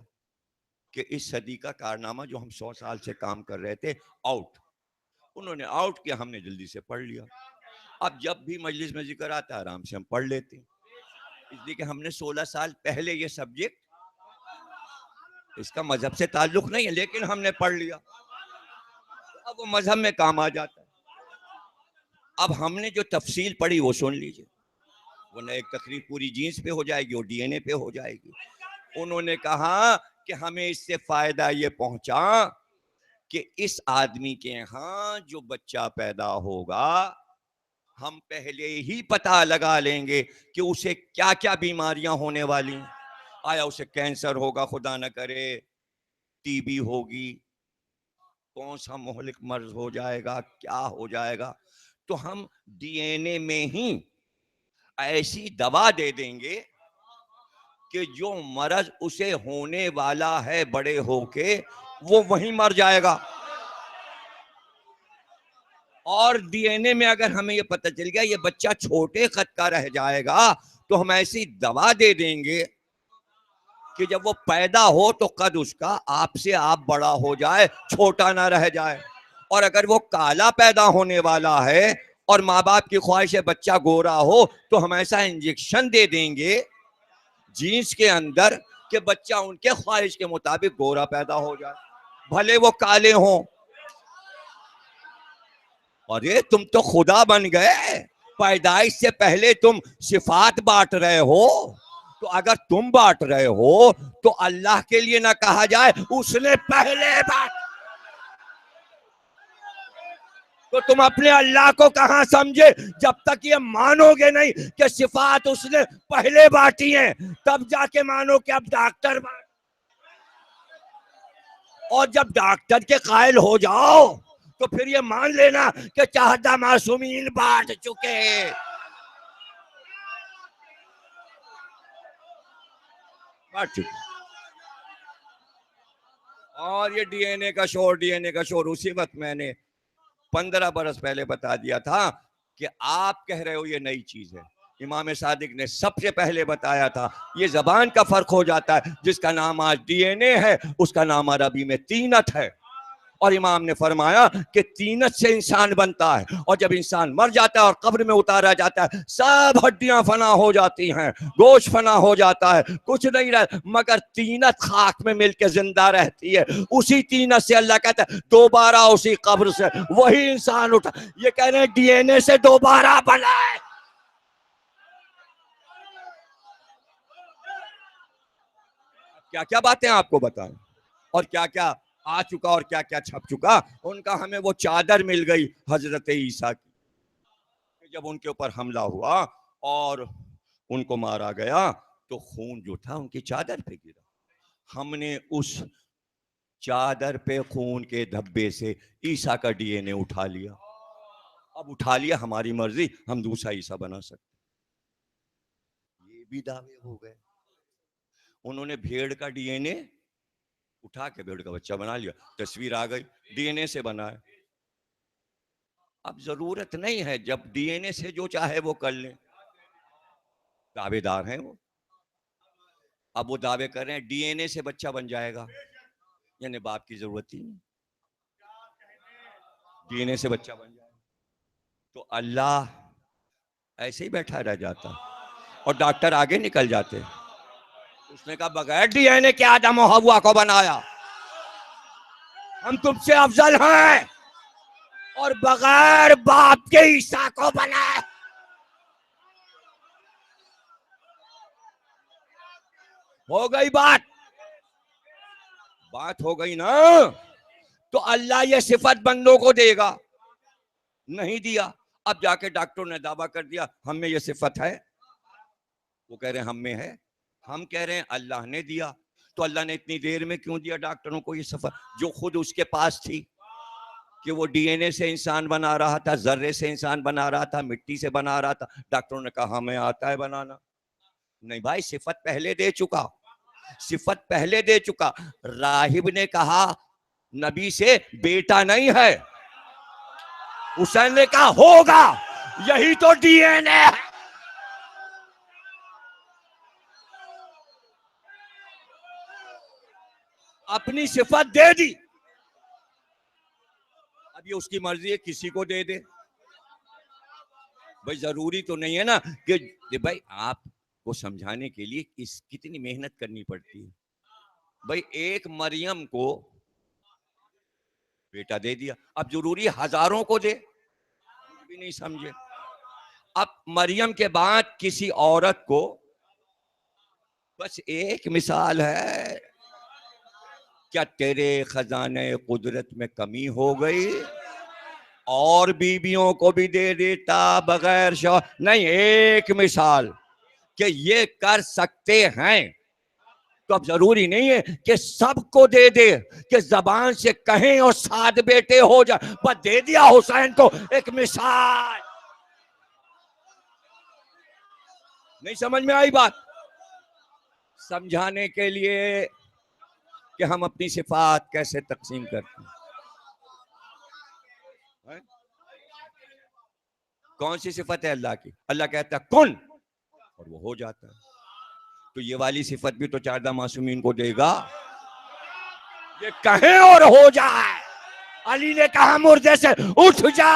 کہ اس صدی کا کارنامہ جو ہم 100 سال سے کام کر رہے تھے آؤٹ. انہوں نے آؤٹ کیا، ہم نے جلدی سے پڑھ لیا. اب جب بھی مجلس میں ذکر آتا ہے آرام سے ہم پڑھ لیتے ہیں، اس لیے کہ ہم نے 16 سال پہلے یہ سبجیکٹ، اس کا مذہب سے تعلق نہیں ہے لیکن ہم نے پڑھ لیا. اب وہ مذہب میں کام آ جاتا ہے. اب ہم نے جو تفصیل پڑھی وہ سن لیجئے، ورنہ ایک تقریر پوری جینس پہ ہو جائے گی اور ڈی این اے پہ ہو جائے گی. انہوں نے کہا کہ ہمیں اس سے فائدہ یہ پہنچا کہ اس آدمی کے ہاں جو بچہ پیدا ہوگا ہم پہلے ہی پتہ لگا لیں گے کہ اسے کیا کیا بیماریاں ہونے والی ہیں. آیا اسے کینسر ہوگا خدا نہ کرے، ٹی بی ہوگی، کون سا مہلک مرض ہو جائے گا، کیا ہو جائے گا. تو ہم ڈی این اے میں ہی ایسی دوا دے دیں گے کہ جو مرض اسے ہونے والا ہے بڑے ہو کے وہ وہیں مر جائے گا. اور ڈی این اے میں اگر ہمیں یہ پتہ چل گیا یہ بچہ چھوٹے قد کا رہ جائے گا تو ہم ایسی دوا دے دیں گے کہ جب وہ پیدا ہو تو قد اس کا آپ سے آپ بڑا ہو جائے، چھوٹا نہ رہ جائے. اور اگر وہ کالا پیدا ہونے والا ہے اور ماں باپ کی خواہش ہے بچہ گورا ہو تو ہم ایسا انجیکشن دے دیں گے جینس کے اندر کہ بچہ ان کے خواہش کے مطابق گورا پیدا ہو جائے، بھلے وہ کالے ہوں. ارے تم تو خدا بن گئے، پیدائش سے پہلے تم صفات بانٹ رہے ہو. تو اگر تم بانٹ رہے ہو تو اللہ کے لیے نہ کہا جائے اس نے پہلے بانٹ. تو تم اپنے اللہ کو کہاں سمجھے جب تک یہ مانو گے نہیں کہ صفات اس نے پہلے بانٹی ہیں، تب جا کے مانو کہ اب ڈاکٹر بانٹ. اور جب ڈاکٹر کے قائل ہو جاؤ تو پھر یہ مان لینا کہ چاہتا معصومین بانٹ چکے ہیں. اور یہ ڈی این اے کا شور اسی وقت میں نے 15 برس پہلے بتا دیا تھا کہ آپ کہہ رہے ہو یہ نئی چیز ہے. امام صادق نے سب سے پہلے بتایا تھا. یہ زبان کا فرق ہو جاتا ہے، جس کا نام آج ڈی این اے ہے اس کا نام عربی میں طینت ہے. اور امام نے فرمایا کہ طینت سے انسان بنتا ہے، اور جب انسان مر جاتا ہے اور قبر میں اتارا جاتا ہے سب ہڈیاں فنا ہو جاتی ہیں، گوشت فنا ہو جاتا ہے، کچھ نہیں رہتا مگر طینت خاک میں مل کے زندہ رہتی ہے. اسی طینت سے اللہ کہتا ہے دوبارہ اسی قبر سے وہی انسان اٹھا. یہ کہہ رہے ہیں ڈی این اے سے دوبارہ بنا ہے. کیا کیا باتیں آپ کو بتائیں اور کیا کیا آ چکا اور کیا کیا چھپ چکا. ان کا ہمیں وہ چادر مل گئی حضرت عیسیٰ کی، جب ان کے اوپر حملہ ہوا اور ان کو مارا گیا تو خون جو تھا ان کی چادر پہ گرا. ہم نے اس چادر پہ خون کے دھبے سے عیسیٰ کا ڈی این اے اٹھا لیا. اب اٹھا لیا، ہماری مرضی، ہم دوسرا عیسیٰ بنا سکتے. یہ بھی دعوے ہو گئے. انہوں نے بھیڑ کا ڈی این اے اٹھا کے بھیڑ کا بچہ بنا لیا، تصویر آ گئی ڈی این اے سے بنا ہے. اب ضرورت نہیں ہے، جب ڈی این اے سے جو چاہے وہ کر لیں. دعوے دار ہیں وہ، اب وہ دعوے کر رہے ہیں ڈی این اے سے بچہ بن جائے گا، یعنی باپ کی ضرورت ہی نہیں، ڈی این اے سے بچہ بن جائے گا. تو اللہ ایسے ہی بیٹھا رہ جاتا اور ڈاکٹر آگے نکل جاتے. اس نے کہا بغیر ڈی این اے کے آدم و حوا کو بنایا، ہم تم سے افضل ہیں، اور بغیر باپ کے عیسیٰ کو بنایا. ہو گئی بات ہو گئی نا. تو اللہ یہ صفت بندوں کو دے گا، نہیں دیا. اب جا کے ڈاکٹروں نے دعویٰ کر دیا ہم میں یہ صفت ہے. وہ کہہ رہے ہیں ہم میں ہے، ہم کہہ رہے ہیں اللہ نے دیا. تو اللہ نے اتنی دیر میں کیوں دیا ڈاکٹروں کو یہ صفت جو خود اس کے پاس تھی، کہ وہ ڈی این اے سے انسان بنا رہا تھا، ذرے سے انسان بنا رہا تھا، مٹی سے بنا رہا تھا. ڈاکٹروں نے کہا ہمیں آتا ہے بنانا. نہیں بھائی، صفت پہلے دے چکا. صفت پہلے دے چکا. راہب نے کہا نبی سے بیٹا نہیں ہے. حسین نے کہا ہوگا. یہی تو ڈی این اے ہے. اپنی صفت دے دی. اب یہ اس کی مرضی ہے کسی کو دے دے. بھائی ضروری تو نہیں ہے نا کہ بھائی آپ کو سمجھانے کے لیے کتنی محنت کرنی پڑتی ہے. بھائی ایک مریم کو بیٹا دے دیا, اب ضروری ہزاروں کو دے بھی نہیں سمجھے. اب مریم کے بعد کسی عورت کو, بس ایک مثال ہے, کیا تیرے خزانے قدرت میں کمی ہو گئی؟ اور بیویوں کو بھی دے دیتا بغیر شوہر. نہیں, ایک مثال کہ یہ کر سکتے ہیں, تو اب ضروری نہیں ہے کہ سب کو دے دے, کہ زبان سے کہیں اور 7 بیٹے ہو جائے. بس دے دیا حسین کو, ایک مثال. نہیں سمجھ میں آئی بات؟ سمجھانے کے لیے کہ ہم اپنی صفات کیسے تقسیم کرتے ہیں. کون سی صفت ہے اللہ کی؟ اللہ کہتا ہے کن اور وہ ہو جاتا ہے. تو یہ والی صفت بھی تو 14 معصومین کو دے گا, یہ کہیں اور ہو جائے. علی نے کہا مردے سے اٹھ جا,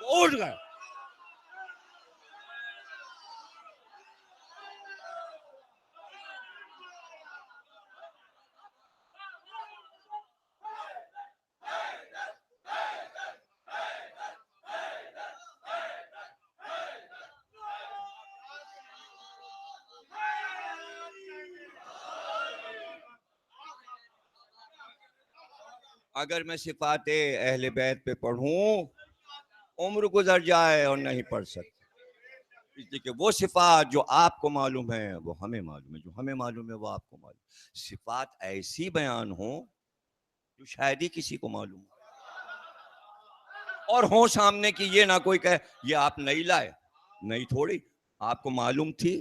وہ اٹھ گئے. اگر میں صفات اہل بیت پہ پڑھوں عمر گزر جائے اور نہیں پڑھ سکتے, اس لیے کہ وہ صفات جو آپ کو معلوم ہے وہ ہمیں معلوم ہے, جو ہمیں معلوم ہے وہ آپ کو معلوم ہے. صفات ایسی بیان ہوں جو شاید ہی کسی کو معلوم ہو, اور ہوں سامنے کی, یہ نہ کوئی کہے یہ آپ نہیں لائے. نہیں تھوڑی, آپ کو معلوم تھی,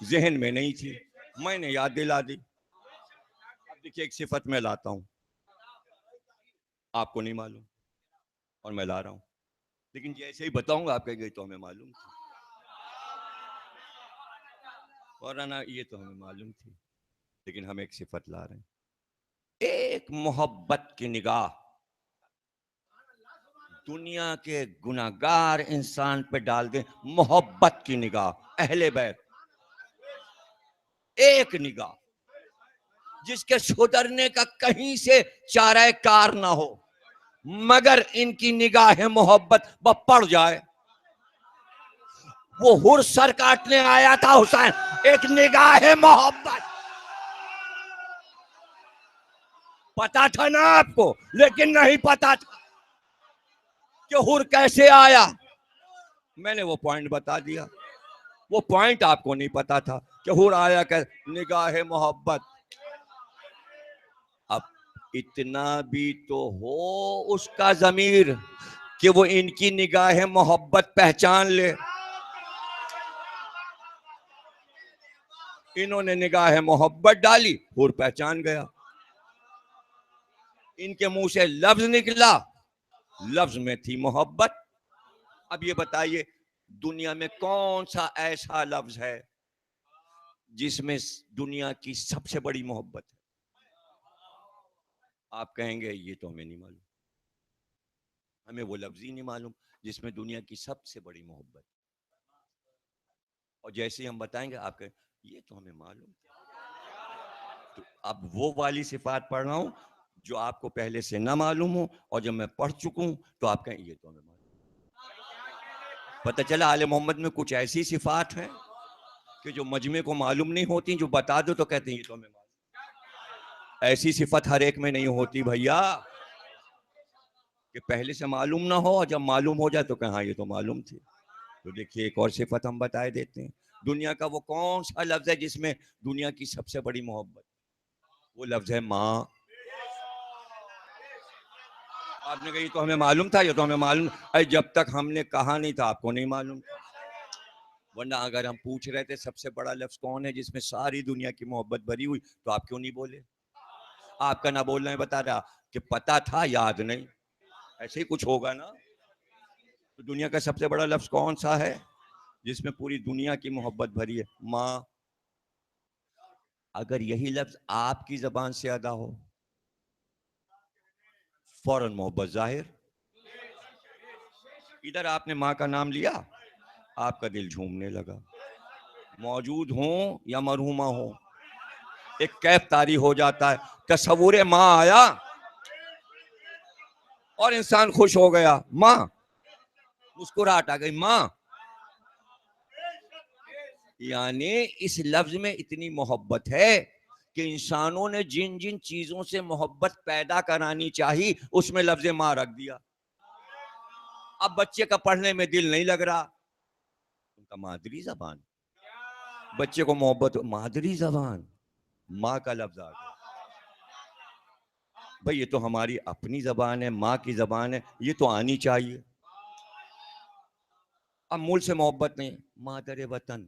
ذہن میں نہیں تھی, میں نے یاد دلا دی. اب دیکھیے ایک صفت میں لاتا ہوں, آپ کو نہیں معلوم اور میں لا رہا ہوں, لیکن جیسے ہی بتاؤں گا آپ کہیں گے تو ہمیں معلوم تھی, اور نا یہ تو ہمیں معلوم تھی, لیکن ہم ایک صفت لا رہے ہیں. ایک محبت کی نگاہ دنیا کے گناہگار انسان پہ ڈال دیں, محبت کی نگاہ اہل بیت, ایک نگاہ جس کے سدھرنے کا کہیں سے چارہ کار نہ ہو, مگر ان کی نگاہ محبت پڑ جائے. وہ ہر سر کاٹنے آیا تھا حسین, ایک نگاہ محبت. پتا تھا نا آپ کو, لیکن نہیں پتا تھا کہ ہر کیسے آیا. میں نے وہ پوائنٹ بتا دیا, وہ پوائنٹ آپ کو نہیں پتا تھا کہ ہر آیا کہ نگاہ محبت. اب اتنا بھی تو ہو اس کا ضمیر کہ وہ ان کی نگاہ محبت پہچان لے. انہوں نے نگاہ محبت ڈالی, ہر پہچان گیا. ان کے منہ سے لفظ نکلا, لفظ میں تھی محبت. اب یہ بتائیے دنیا میں کون سا ایسا لفظ ہے جس میں دنیا کی سب سے بڑی محبت ہے؟ آپ کہیں گے یہ تو ہمیں نہیں معلوم, ہمیں وہ لفظ ہی نہیں معلوم جس میں دنیا کی سب سے بڑی محبت. اور جیسے ہم بتائیں گے آپ کہیں یہ تو ہمیں معلوم. تو اب وہ والی صفات پڑھ رہا ہوں جو آپ کو پہلے سے نہ معلوم ہو, اور جب میں پڑھ چکوں تو آپ کہیں یہ تو ہمیں معلوم. پتہ چلا آل محمد میں کچھ ایسی صفات ہیں کہ جو مجمع کو معلوم نہیں ہوتی, جو بتا دو تو کہتے ہیں یہ تو ہمیں معلوم. ایسی صفت ہر ایک میں نہیں ہوتی بھیا, کہ پہلے سے معلوم نہ ہو اور جب معلوم ہو جائے تو کہاں یہ تو معلوم تھی. تو دیکھیے ایک اور صفت ہم بتائے دیتے ہیں. دنیا کا وہ کون سا لفظ ہے جس میں دنیا کی سب سے بڑی محبت؟ وہ لفظ ہے ماں. آپ نے کہا یہ تو ہمیں معلوم تھا, یہ تو ہمیں معلوم. جب تک ہم نے کہا نہیں تھا آپ کو نہیں معلوم. ورنہ اگر ہم پوچھ رہے تھے سب سے بڑا لفظ کون ہے جس میں ساری دنیا کی محبت بھری ہوئی، تو آپ کیوں نہیں بولے؟ آپ کا نہ بولنا ہے بتا رہا کہ پتا تھا یاد نہیں، ایسے ہی کچھ ہوگا نا. تو دنیا کا سب سے بڑا لفظ کون سا ہے جس میں پوری دنیا کی محبت بھری ہے؟ ماں. اگر یہی لفظ آپ کی زبان سے ادا ہو، فوراً محبت ظاہر. ادھر آپ نے ماں کا نام لیا، آپ کا دل جھومنے لگا، موجود ہوں یا مرحومہ ہوں، ایک کیف طاری ہو جاتا ہے. تصور ماں آیا اور انسان خوش ہو گیا، ماں، مسکراہٹ آ گئی، ماں. یعنی اس لفظ میں اتنی محبت ہے کہ انسانوں نے جن جن چیزوں سے محبت پیدا کرانی چاہی اس میں لفظ ماں رکھ دیا. اب بچے کا پڑھنے میں دل نہیں لگ رہا، ان کا مادری زبان، بچے کو محبت، مادری زبان، ماں کا لفظ آ گیا. بھئی یہ تو ہماری اپنی زبان ہے، ماں کی زبان ہے، یہ تو آنی چاہیے. اب ملک سے محبت نہیں، مادر وطن.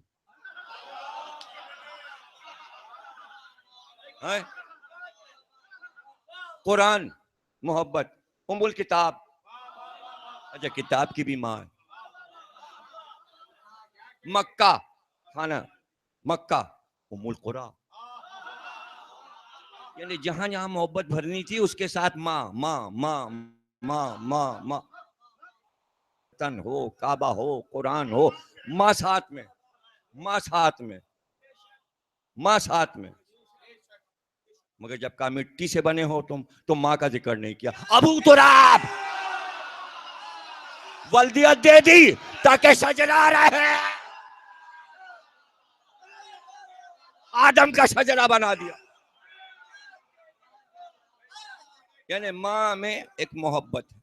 قرآن محبت، ام الکتاب. اچھا کتاب کی بھی ماں ہے. مکہ کھانا، مکہ ام القری. یعنی جہاں جہاں محبت بھرنی تھی اس کے ساتھ ماں ماں ماں ماں ماں ماں. وطن ہو، کعبہ ہو، قرآن ہو، ماں ساتھ میں، ماں ساتھ میں، ماں ساتھ میں. مگر جب کا مٹی سے بنے ہو تم ماں کا ذکر نہیں کیا. ابو تراب ولدیت دے دی تاکہ شجرہ رہے، آدم کا شجرہ بنا دیا. یعنی ماں میں ایک محبت ہے،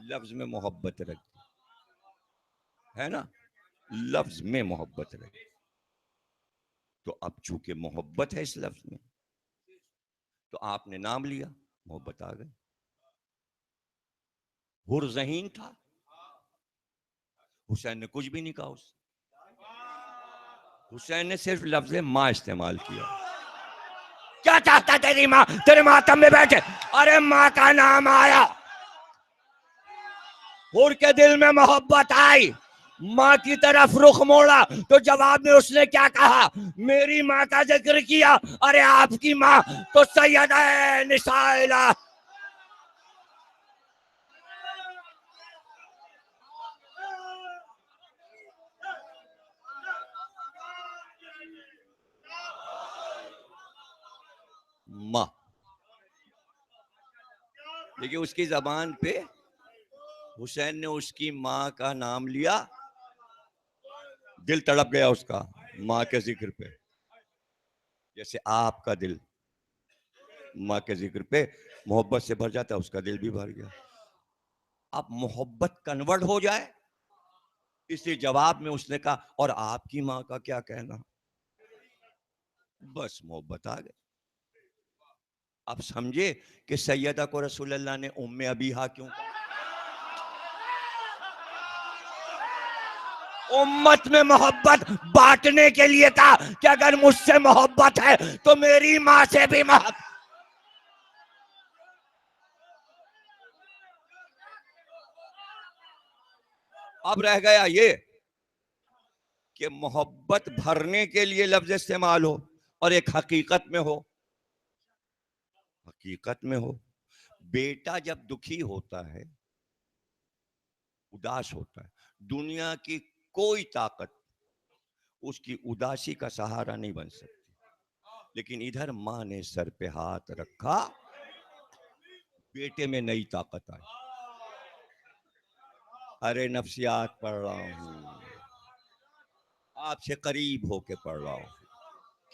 لفظ میں محبت رکھتی ہے نا، لفظ میں محبت رکھتی. تو اب چونکہ محبت ہے اس لفظ میں تو آپ نے نام لیا، محبت آ گئی. حرذہین تھا، حسین نے کچھ بھی نہیں کہا، اس حسین نے صرف لفظ ماں استعمال کیا. کیا چاہتا تیری ماں؟ تیرے ماتم میں بیٹھے، ارے ماں کا نام آیا، حر کے دل میں محبت آئی، ماں کی طرف رخ موڑا تو جواب میں اس نے کیا کہا؟ میری ماں کا ذکر کیا. ارے آپ کی ماں تو سیدہ نساء الہ. ماں، لیکن اس کی زبان پہ حسین نے اس کی ماں کا نام لیا، دل تڑپ گیا اس کا ماں کے ذکر پہ، جیسے آپ کا دل ماں کے ذکر پہ محبت سے بھر جاتا ہے، اس کا دل بھی بھر گیا. اب محبت کنورٹ ہو جائے، اس لیے جواب میں اس نے کہا اور آپ کی ماں کا کیا کہنا. بس محبت آ گئی. اب سمجھے کہ سیدہ کو رسول اللہ نے ام ابیہا کیوں کہا؟ امت میں محبت بانٹنے کے لیے کہا کہ اگر مجھ سے محبت ہے تو میری ماں سے بھی محبت. اب رہ گیا یہ کہ محبت بھرنے کے لیے لفظ استعمال ہو اور ایک حقیقت میں ہو. حقیقت میں ہو، بیٹا جب دکھی ہوتا ہے، اداس ہوتا ہے، دنیا کی کوئی طاقت اس کی اداسی کا سہارا نہیں بن سکتی. لیکن ادھر ماں نے سر پہ ہاتھ رکھا، بیٹے میں نئی طاقت آئی. ارے نفسیات پڑھ رہا ہوں، آپ سے قریب ہو کے پڑھ رہا ہوں.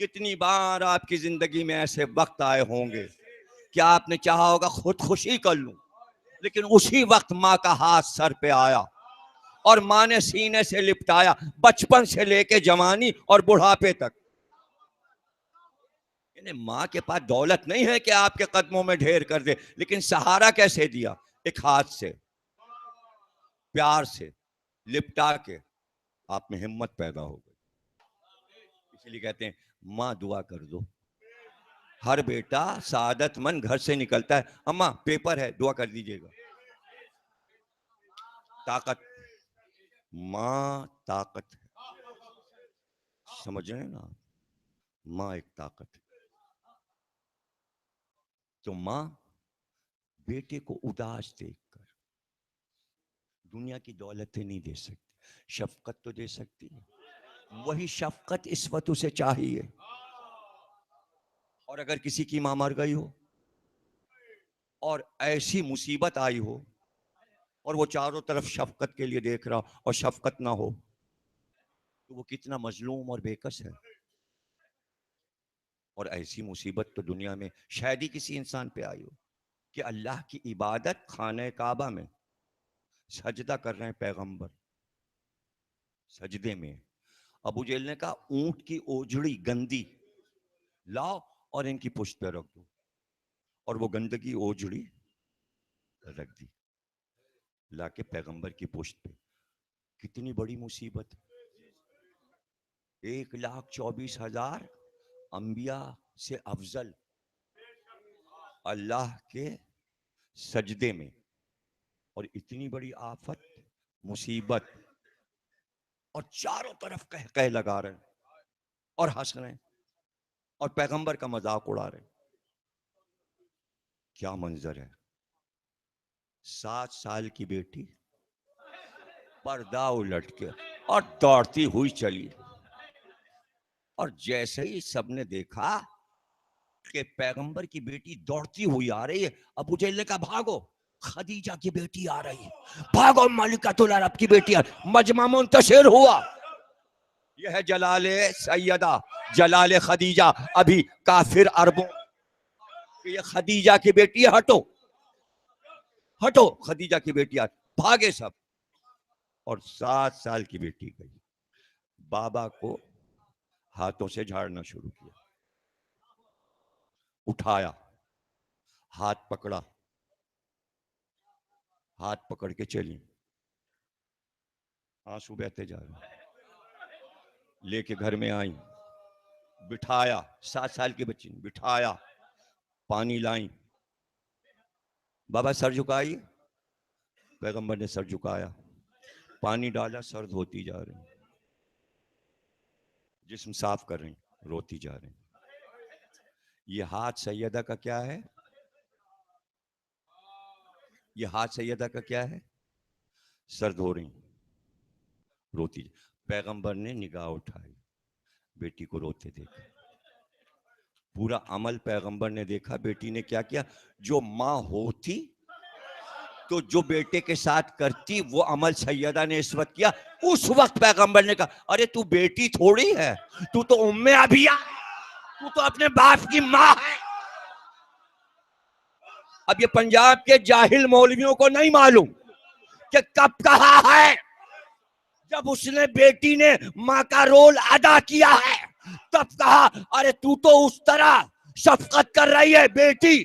کتنی بار آپ کی زندگی میں ایسے وقت آئے ہوں گے کہ آپ نے چاہا ہوگا خودکشی کر لوں، لیکن اسی وقت ماں کا ہاتھ سر پہ آیا اور ماں نے سینے سے لپٹایا، بچپن سے لے کے جوانی اور بڑھاپے تک. یعنی ماں کے پاس دولت نہیں ہے کہ آپ کے قدموں میں ڈھیر کر دے، لیکن سہارا کیسے دیا؟ ایک ہاتھ سے، پیار سے لپٹا کے آپ میں ہمت پیدا ہو گئی. اسی لیے کہتے ہیں ماں دعا کر دو. ہر بیٹا سعادت مند گھر سے نکلتا ہے, اماں پیپر ہے دعا کر دیجیے گا. طاقت, ماں طاقت ہے, سمجھ رہے ہیں نا, ماں ایک طاقت ہے. تو ماں بیٹے کو اداس دیکھ کر دنیا کی دولتیں نہیں دے سکتی, شفقت تو دے سکتی ہے. وہی شفقت اس وقت اسے چاہیے. اور اگر کسی کی ماں مر گئی ہو اور ایسی مصیبت آئی ہو اور وہ چاروں طرف شفقت کے لیے دیکھ رہا اور شفقت نہ ہو تو وہ کتنا مظلوم اور بےکس ہے. اور ایسی مصیبت تو دنیا میں شاید ہی کسی انسان پہ آئی ہو کہ اللہ کی عبادت خانہ کعبہ میں سجدہ کر رہے ہیں پیغمبر, سجدے میں. ابو جہل نے کہا اونٹ کی اوجڑی گندی لاؤ اور ان کی پشت پہ رکھ دو, اور وہ گندگی اوجڑی رکھ دی لا کے پیغمبر کی پشت پہ. کتنی بڑی مصیبت. 1,24,000 انبیاء سے افضل اللہ کے سجدے میں, اور اتنی بڑی آفت مصیبت, اور چاروں طرف کہہ لگا رہے ہیں اور ہنس رہے ہیں اور پیغمبر کا مذاق اڑا رہے ہیں. کیا منظر ہے. 7 سال کی بیٹی پردہ الٹ کے اور دوڑتی ہوئی چلی, اور جیسے ہی سب نے دیکھا کہ پیغمبر کی بیٹی دوڑتی ہوئی آ رہی ہے, ابو جہل نے کہا بھاگو خدیجہ کی بیٹی آ رہی ہے, بھاگو ملکۃ العرب کی بیٹی. مجمع منتشر ہوا. یہ ہے جلال سیدہ, جلال خدیجہ. ابھی کافر عربوں کہ یہ خدیجہ کی بیٹی ہے, ہٹو ہٹو خدیجہ کی بیٹی آ, بھاگے سب. اور 7 سال کی بیٹی گئی, بابا کو ہاتھوں سے جھاڑنا شروع کیا, اٹھایا, ہاتھ پکڑا, ہاتھ پکڑ کے چلی, آنسو بہتے جا رہے, لے کے گھر میں آئیں, بٹھایا, 7 سال کی بچی نے بٹھایا, پانی لائیں, بابا سر جھکائی. پیغمبر نے سر جھکایا, پانی ڈالا, سر دھوتی جا رہی, جسم صاف کر رہی, روتی جا رہی. یہ ہاتھ سیدہ کا کیا ہے, یہ ہاتھ سیدہ کا کیا ہے, سر دھو رہی, روتی. پیغمبر نے نگاہ اٹھائی, بیٹی کو روتے دیکھا. پورا عمل پیغمبر نے دیکھا بیٹی نے کیا کیا. جو ماں ہوتی تو جو بیٹے کے ساتھ کرتی وہ عمل سیدہ نے اس وقت کیا. اس وقت پیغمبر نے کہا ارے تو بیٹی تھوڑی ہے, تو تو ام ابیہ, تو تو اپنے باپ کی ماں ہے. اب یہ پنجاب کے جاہل مولویوں کو نہیں معلوم کہ کب کہا ہے. جب اس نے بیٹی نے ماں کا رول ادا کیا ہے تب کہا ارے تو اس طرح شفقت کر رہی ہے بیٹی,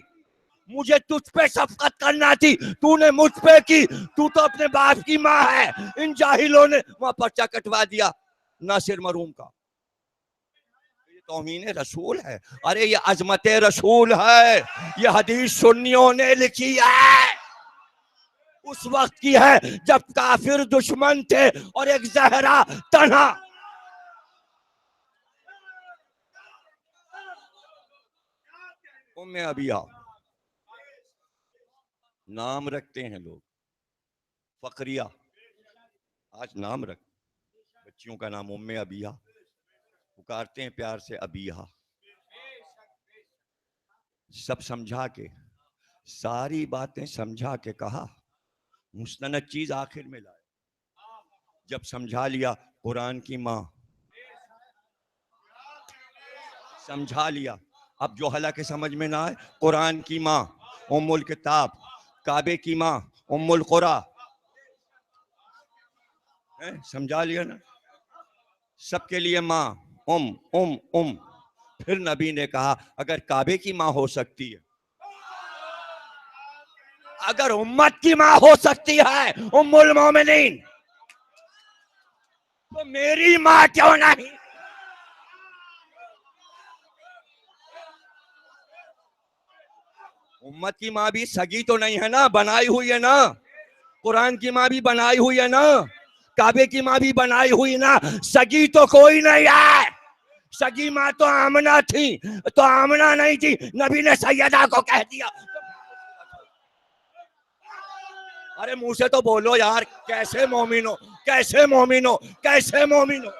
مجھے تجھ پہ شفقت کرنا تھی, تو نے مجھ پہ کی, تو تو اپنے باپ کی ماں ہے. ان جاہلوں نے وہاں پرچہ کٹوا دیا ناصر مرحوم کا. یہ توہین رسول ہے. ارے یہ عظمت رسول ہے, یہ حدیث سنیوں نے لکھی ہے, اس وقت کی ہے جب کافر دشمن تھے اور ایک زہرا تنہا. ام ابیہ نام رکھتے ہیں لوگ, فقریہ آج نام رکھ, بچیوں کا نام ام ابیہ, پکارتے ہیں پیار سے ابیہ. سب سمجھا کے, ساری باتیں سمجھا کے کہا, مستند چیز آخر میں لائے. جب سمجھا لیا قرآن کی ماں, سمجھا لیا. اب جو حالانکہ سمجھ میں نہ آئے, قرآن کی ماں ام الکتاب, کعبے کی ماں ام القرآ, سمجھا لیا نا, سب کے لیے ماں ام. پھر نبی نے کہا اگر کعبے کی ماں ہو سکتی ہے, اگر امت کی ماں ہو سکتی ہے ام المومنین, تو میری ماں کیوں نہیں؟ امت کی ماں بھی سگی تو نہیں ہے نا، بنائی ہوئی ہے نا. قرآن کی ماں بھی بنائی ہوئی ہے نا، کعبے کی ماں بھی بنائی ہوئی نا. سگی تو کوئی نہیں ہے. سگی ماں تو آمنہ تھی، تو آمنہ نہیں تھی، نبی نے سیدہ کو کہہ دیا. ارے منہ سے تو بولو یار، کیسے مومن ہو، کیسے مومن ہو، کیسے مومن ہو.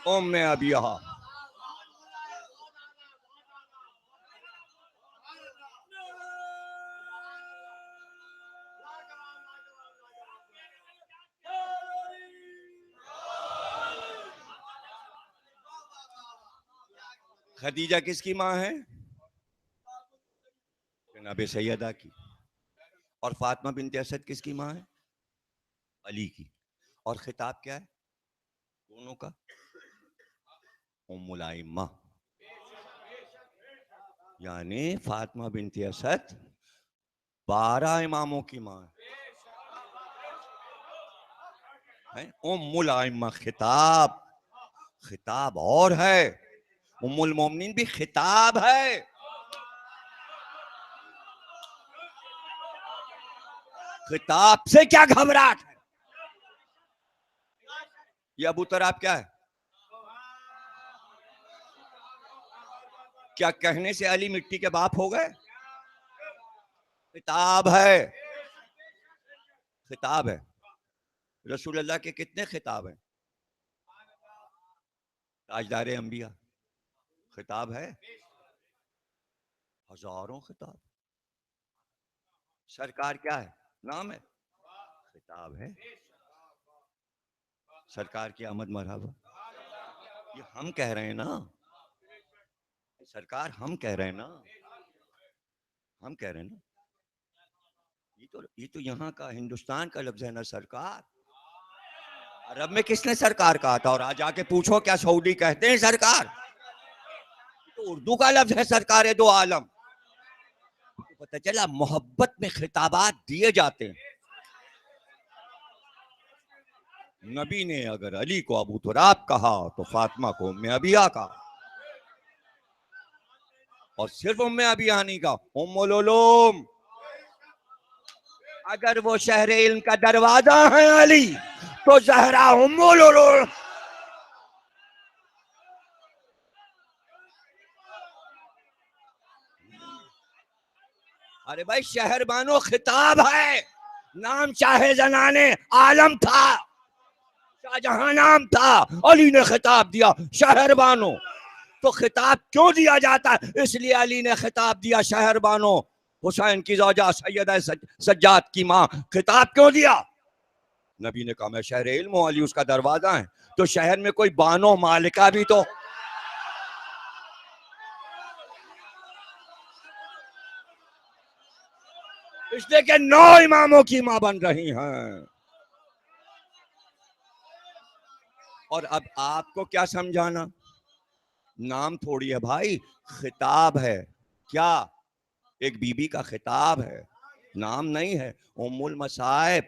ام ابیہ. خدیجہ کس کی ماں ہے؟ جناب سیدہ کی. اور فاطمہ بنت اسد کس کی ماں ہے؟ علی کی. اور خطاب کیا ہے دونوں کا؟ ام الائمہ. یعنی فاطمہ بنت اسد 12 اماموں کی ماں ہے. ام الائمہ خطاب، خطاب اور ہے. ام المومنین بھی خطاب ہے. خطاب سے کیا گھبراہٹ ہے؟ یہ ابو تراب کیا ہے؟ کیا کہنے سے علی مٹی کے باپ ہو گئے؟ خطاب ہے، خطاب ہے. رسول اللہ کے کتنے خطاب ہیں؟ تاجدار انبیاء خطاب ہے، ہزاروں خطاب. سرکار کیا ہے؟ نام ہے، خطاب ہے. سرکار کی آمد مرحبا. یہ ہم کہہ رہے ہیں نا سرکار، ہم کہہ رہے ہیں نا، ہم کہہ رہے ہیں نا. یہ تو یہاں کا ہندوستان کا لفظ ہے نا سرکار. عرب میں کس نے سرکار کہا تھا؟ اور آج آ کے پوچھو کیا سعودی کہتے ہیں سرکار؟ تو اردو کا لفظ ہے سرکار دو عالم. پتہ چلا محبت میں خطابات دیے جاتے ہیں. نبی نے اگر علی کو ابو تراب کہا تو فاطمہ کو ام ابیہ کہا. اور صرف ام ابیہ نہیں کہا، ام العلوم. اگر وہ شہر علم کا دروازہ ہے علی، تو زہرا ام العلوم. ارے بھائی شہر بانو خطاب ہے. نام چاہے زنانے عالم تھا، شاہ جہاں نام تھا، علی نے خطاب دیا شہر بانو. تو خطاب کیوں دیا جاتا ہے؟ اس لیے علی نے خطاب دیا شہر بانو. حسین کی زوجہ سیدہ سجاد کی ماں. خطاب کیوں دیا؟ نبی نے کہا میں شہر علم ہوں، علی اس کا دروازہ ہے. تو شہر میں کوئی بانو مالکہ بھی تو. اس لیے کہ 9 اماموں کی ماں بن رہی ہیں. اور اب آپ کو کیا سمجھانا؟ نام تھوڑی ہے بھائی، خطاب ہے. کیا؟ ایک بی بی کا خطاب ہے، نام نہیں ہے. ام المصائب.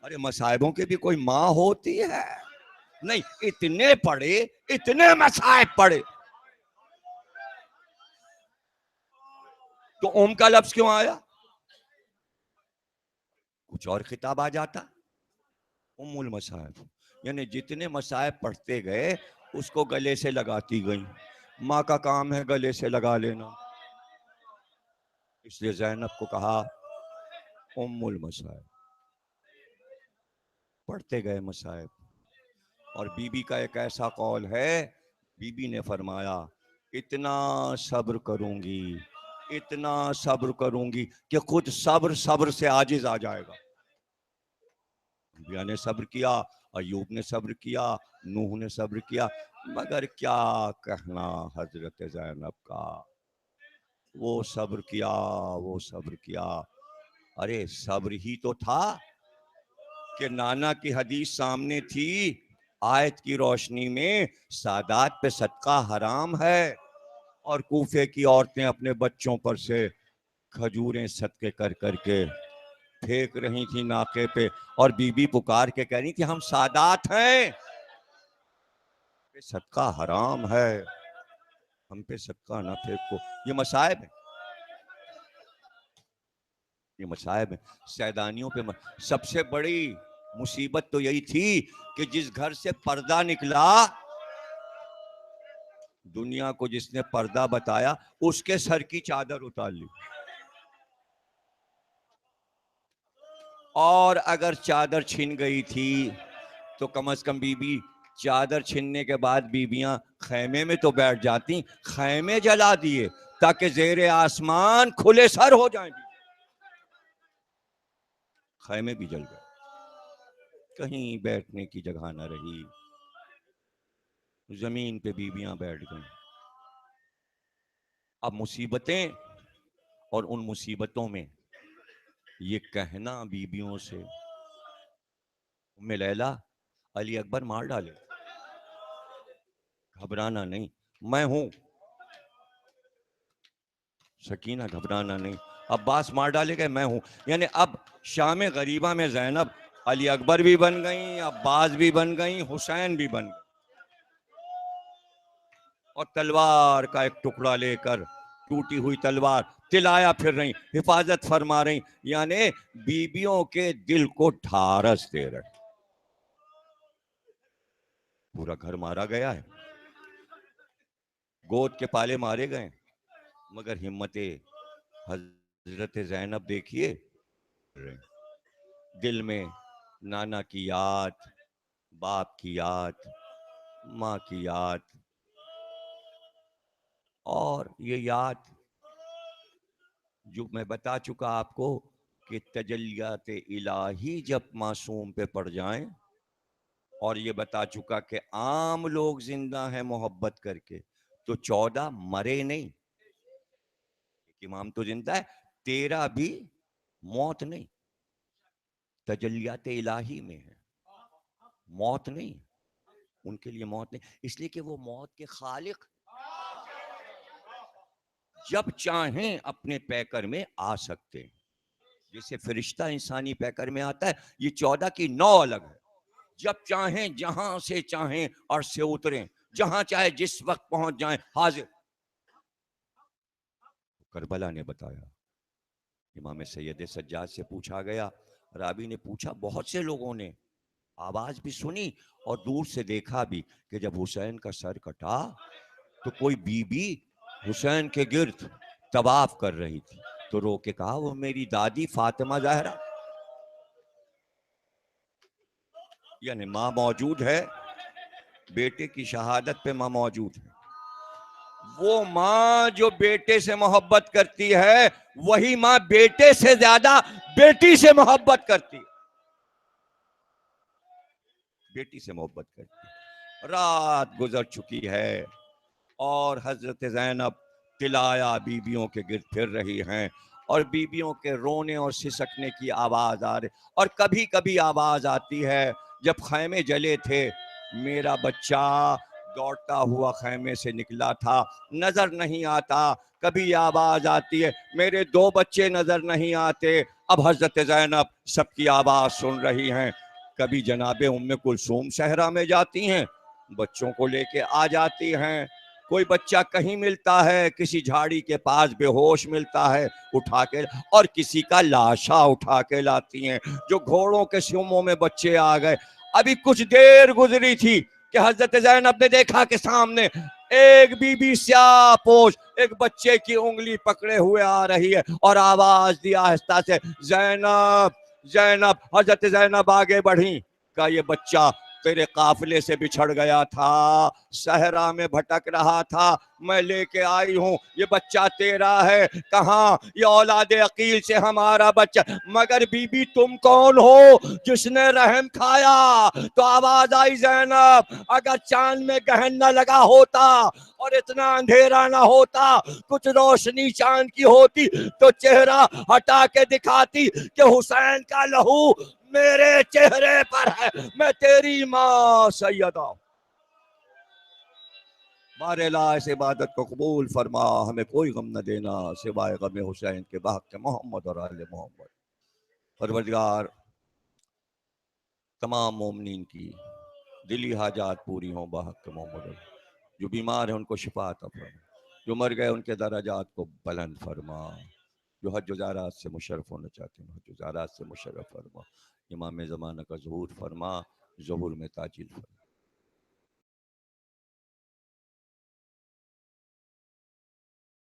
ارے مصائبوں کی بھی کوئی ماں ہوتی ہے؟ نہیں. اتنے پڑھے، اتنے مصائب پڑھے، تو ام کا لفظ کیوں آیا؟ کچھ اور خطاب آ جاتا. ام المصائب یعنی جتنے مصائب پڑھتے گئے اس کو گلے سے لگاتی گئیں. ماں کا کام ہے گلے سے لگا لینا. اس لیے زینب کو کہا ام المصائب. پڑھتے گئے مصائب. اور بی بی کا ایک ایسا قول ہے، بی بی نے فرمایا اتنا صبر کروں گی، اتنا صبر کروں گی کہ خود صبر سے عاجز آ جائے گا. انبیاء نے صبر کیا، ایوب نے صبر کیا، نوح نے صبر کیا، مگر کیا کہنا حضرت زینب کا. وہ صبر کیا، وہ صبر کیا. ارے صبر ہی تو تھا. کہ نانا کی حدیث سامنے تھی، آیت کی روشنی میں سادات پہ صدقہ حرام ہے، اور کوفے کی عورتیں اپنے بچوں پر سے کھجوریں صدقے کر کر کے پھینک رہی تھی ناقے پہ، اور بی بی پکار کے کہہ رہی تھی ہم سادات ہیں، صدقہ حرام ہے، ہم پہ صدقہ نہ پھینکو۔ یہ مصائب ہے، یہ مصائب ہے سیدانیوں پہ۔ سب سے بڑی مصیبت تو یہی تھی کہ جس گھر سے پردہ نکلا، دنیا کو جس نے پردہ بتایا، اس کے سر کی چادر اتار لی، اور اگر چادر چھن گئی تھی تو کم از کم بی بی چادر چھننے کے بعد بیویاں خیمے میں تو بیٹھ جاتی، خیمے جلا دیے تاکہ زیر آسمان کھلے سر ہو جائیں، خیمے بھی جل گئے، کہیں بیٹھنے کی جگہ نہ رہی، زمین پہ بیویاں بیٹھ گئیں۔ اب مصیبتیں، اور ان مصیبتوں میں یہ کہنا بیویوں سے، ام لیلہ علی اکبر مار ڈالے، گھبرانا نہیں، میں ہوں، سکینہ گھبرانا نہیں، عباس مار ڈالے گئے، میں ہوں۔ یعنی اب شام غریبہ میں زینب علی اکبر بھی بن گئیں، عباس بھی بن گئیں، حسین بھی بن گئیں، اور تلوار کا ایک ٹکڑا لے کر، ٹوٹی ہوئی تلوار تلایا پھر رہی، حفاظت فرما رہی، یعنی بیویوں کے دل کو ڈھارس دے رہے۔ پورا گھر مارا گیا ہے، گود کے پالے مارے گئے، مگر ہمت حضرت زینب دیکھیے، دل میں نانا کی یاد، باپ کی یاد، ماں کی یاد، اور یہ یاد جو میں بتا چکا آپ کو کہ تجلیات الہی جب معصوم پہ پڑ جائیں، اور یہ بتا چکا کہ عام لوگ زندہ ہیں محبت کر کے، تو 14 مرے نہیں، امام تو زندہ ہے، 13 بھی موت نہیں، تجلیات الہی میں ہے، موت نہیں، ان کے لیے موت نہیں، اس لیے کہ وہ موت کے خالق جب چاہیں اپنے پیکر میں آ سکتے ہیں، جیسے فرشتہ انسانی پیکر میں آتا ہے، یہ 14 کی 9 الگ ہے، جب چاہیں جہاں سے چاہیں اور سے اتریں، جہاں چاہے جس وقت پہنچ جائیں، حاضر۔ کربلا نے بتایا، امام سید سجاد سے پوچھا گیا، رابی نے پوچھا، بہت سے لوگوں نے آواز بھی سنی اور دور سے دیکھا بھی کہ جب حسین کا سر کٹا تو کوئی بی بی حسین کے گرد طواف کر رہی تھی، تو رو کے کہا وہ میری دادی فاطمہ زہرا، یعنی ماں موجود ہے، بیٹے کی شہادت پہ ماں موجود ہے، وہ ماں جو بیٹے سے محبت کرتی ہے، وہی ماں بیٹے سے زیادہ بیٹی سے محبت کرتی ہے، بیٹی سے محبت کرتی ہے۔ رات گزر چکی ہے اور حضرت زینب تلایا بیویوں کے گرد پھر رہی ہیں، اور بیویوں کے رونے اور سسکنے کی آواز آ رہی، اور کبھی کبھی آواز آتی ہے، جب خیمے جلے تھے میرا بچہ دوڑتا ہوا خیمے سے نکلا تھا، نظر نہیں آتا، کبھی آواز آتی ہے میرے 2 بچے نظر نہیں آتے، اب حضرت زینب سب کی آواز سن رہی ہیں، کبھی جناب ام کلثوم صحرا میں جاتی ہیں، بچوں کو لے کے آ جاتی ہیں، کوئی بچہ کہیں ملتا ہے، کسی جھاڑی کے پاس بے ہوش ملتا ہے، اٹھا کے، اور کسی کا لاشا اٹھا کے لاتی ہیں، جو گھوڑوں کے سیموں میں بچے آ گئے۔ ابھی کچھ دیر گزری تھی کہ حضرت زینب نے دیکھا کہ سامنے ایک بی بی سیاہ پوش ایک بچے کی انگلی پکڑے ہوئے آ رہی ہے، اور آواز دیا آہستہ سے، زینب زینب۔ حضرت زینب آگے بڑھی، کہا یہ بچہ تیرے قافلے سے بچھڑ گیا تھا، صحرا میں بھٹک رہا تھا، میں لے کے آئی ہوں، یہ بچہ تیرا ہے، کہاں؟ یہ اولاد عقیل سے ہمارا بچہ، مگر بی بی تم کون ہو جس نے رحم کھایا؟ تو آواز آئی، زینب اگر چاند میں گہن نہ لگا ہوتا اور اتنا اندھیرا نہ ہوتا، کچھ روشنی چاند کی ہوتی تو چہرہ ہٹا کے دکھاتی کہ حسین کا لہو میرے چہرے پر ہے، میں تیری ماں سیدہ. مارے لا اس عبادت کو قبول فرما، ہمیں کوئی غم نہ دینا سوائے غم حسین کے بحق محمد اور آل محمد. پروردگار تمام مومنین کی دلی حاجات پوری ہوں بحق محمد. جو بیمار ہیں ان کو شفا عطا فرما، جو مر گئے ان کے درجات کو بلند فرما، جو حج و زیارات سے مشرف ہونا چاہتے ہیں حج و زیارات سے مشرف فرما. امام زمانہ کا ظہور فرما، ظہور میں تاجیل فرما.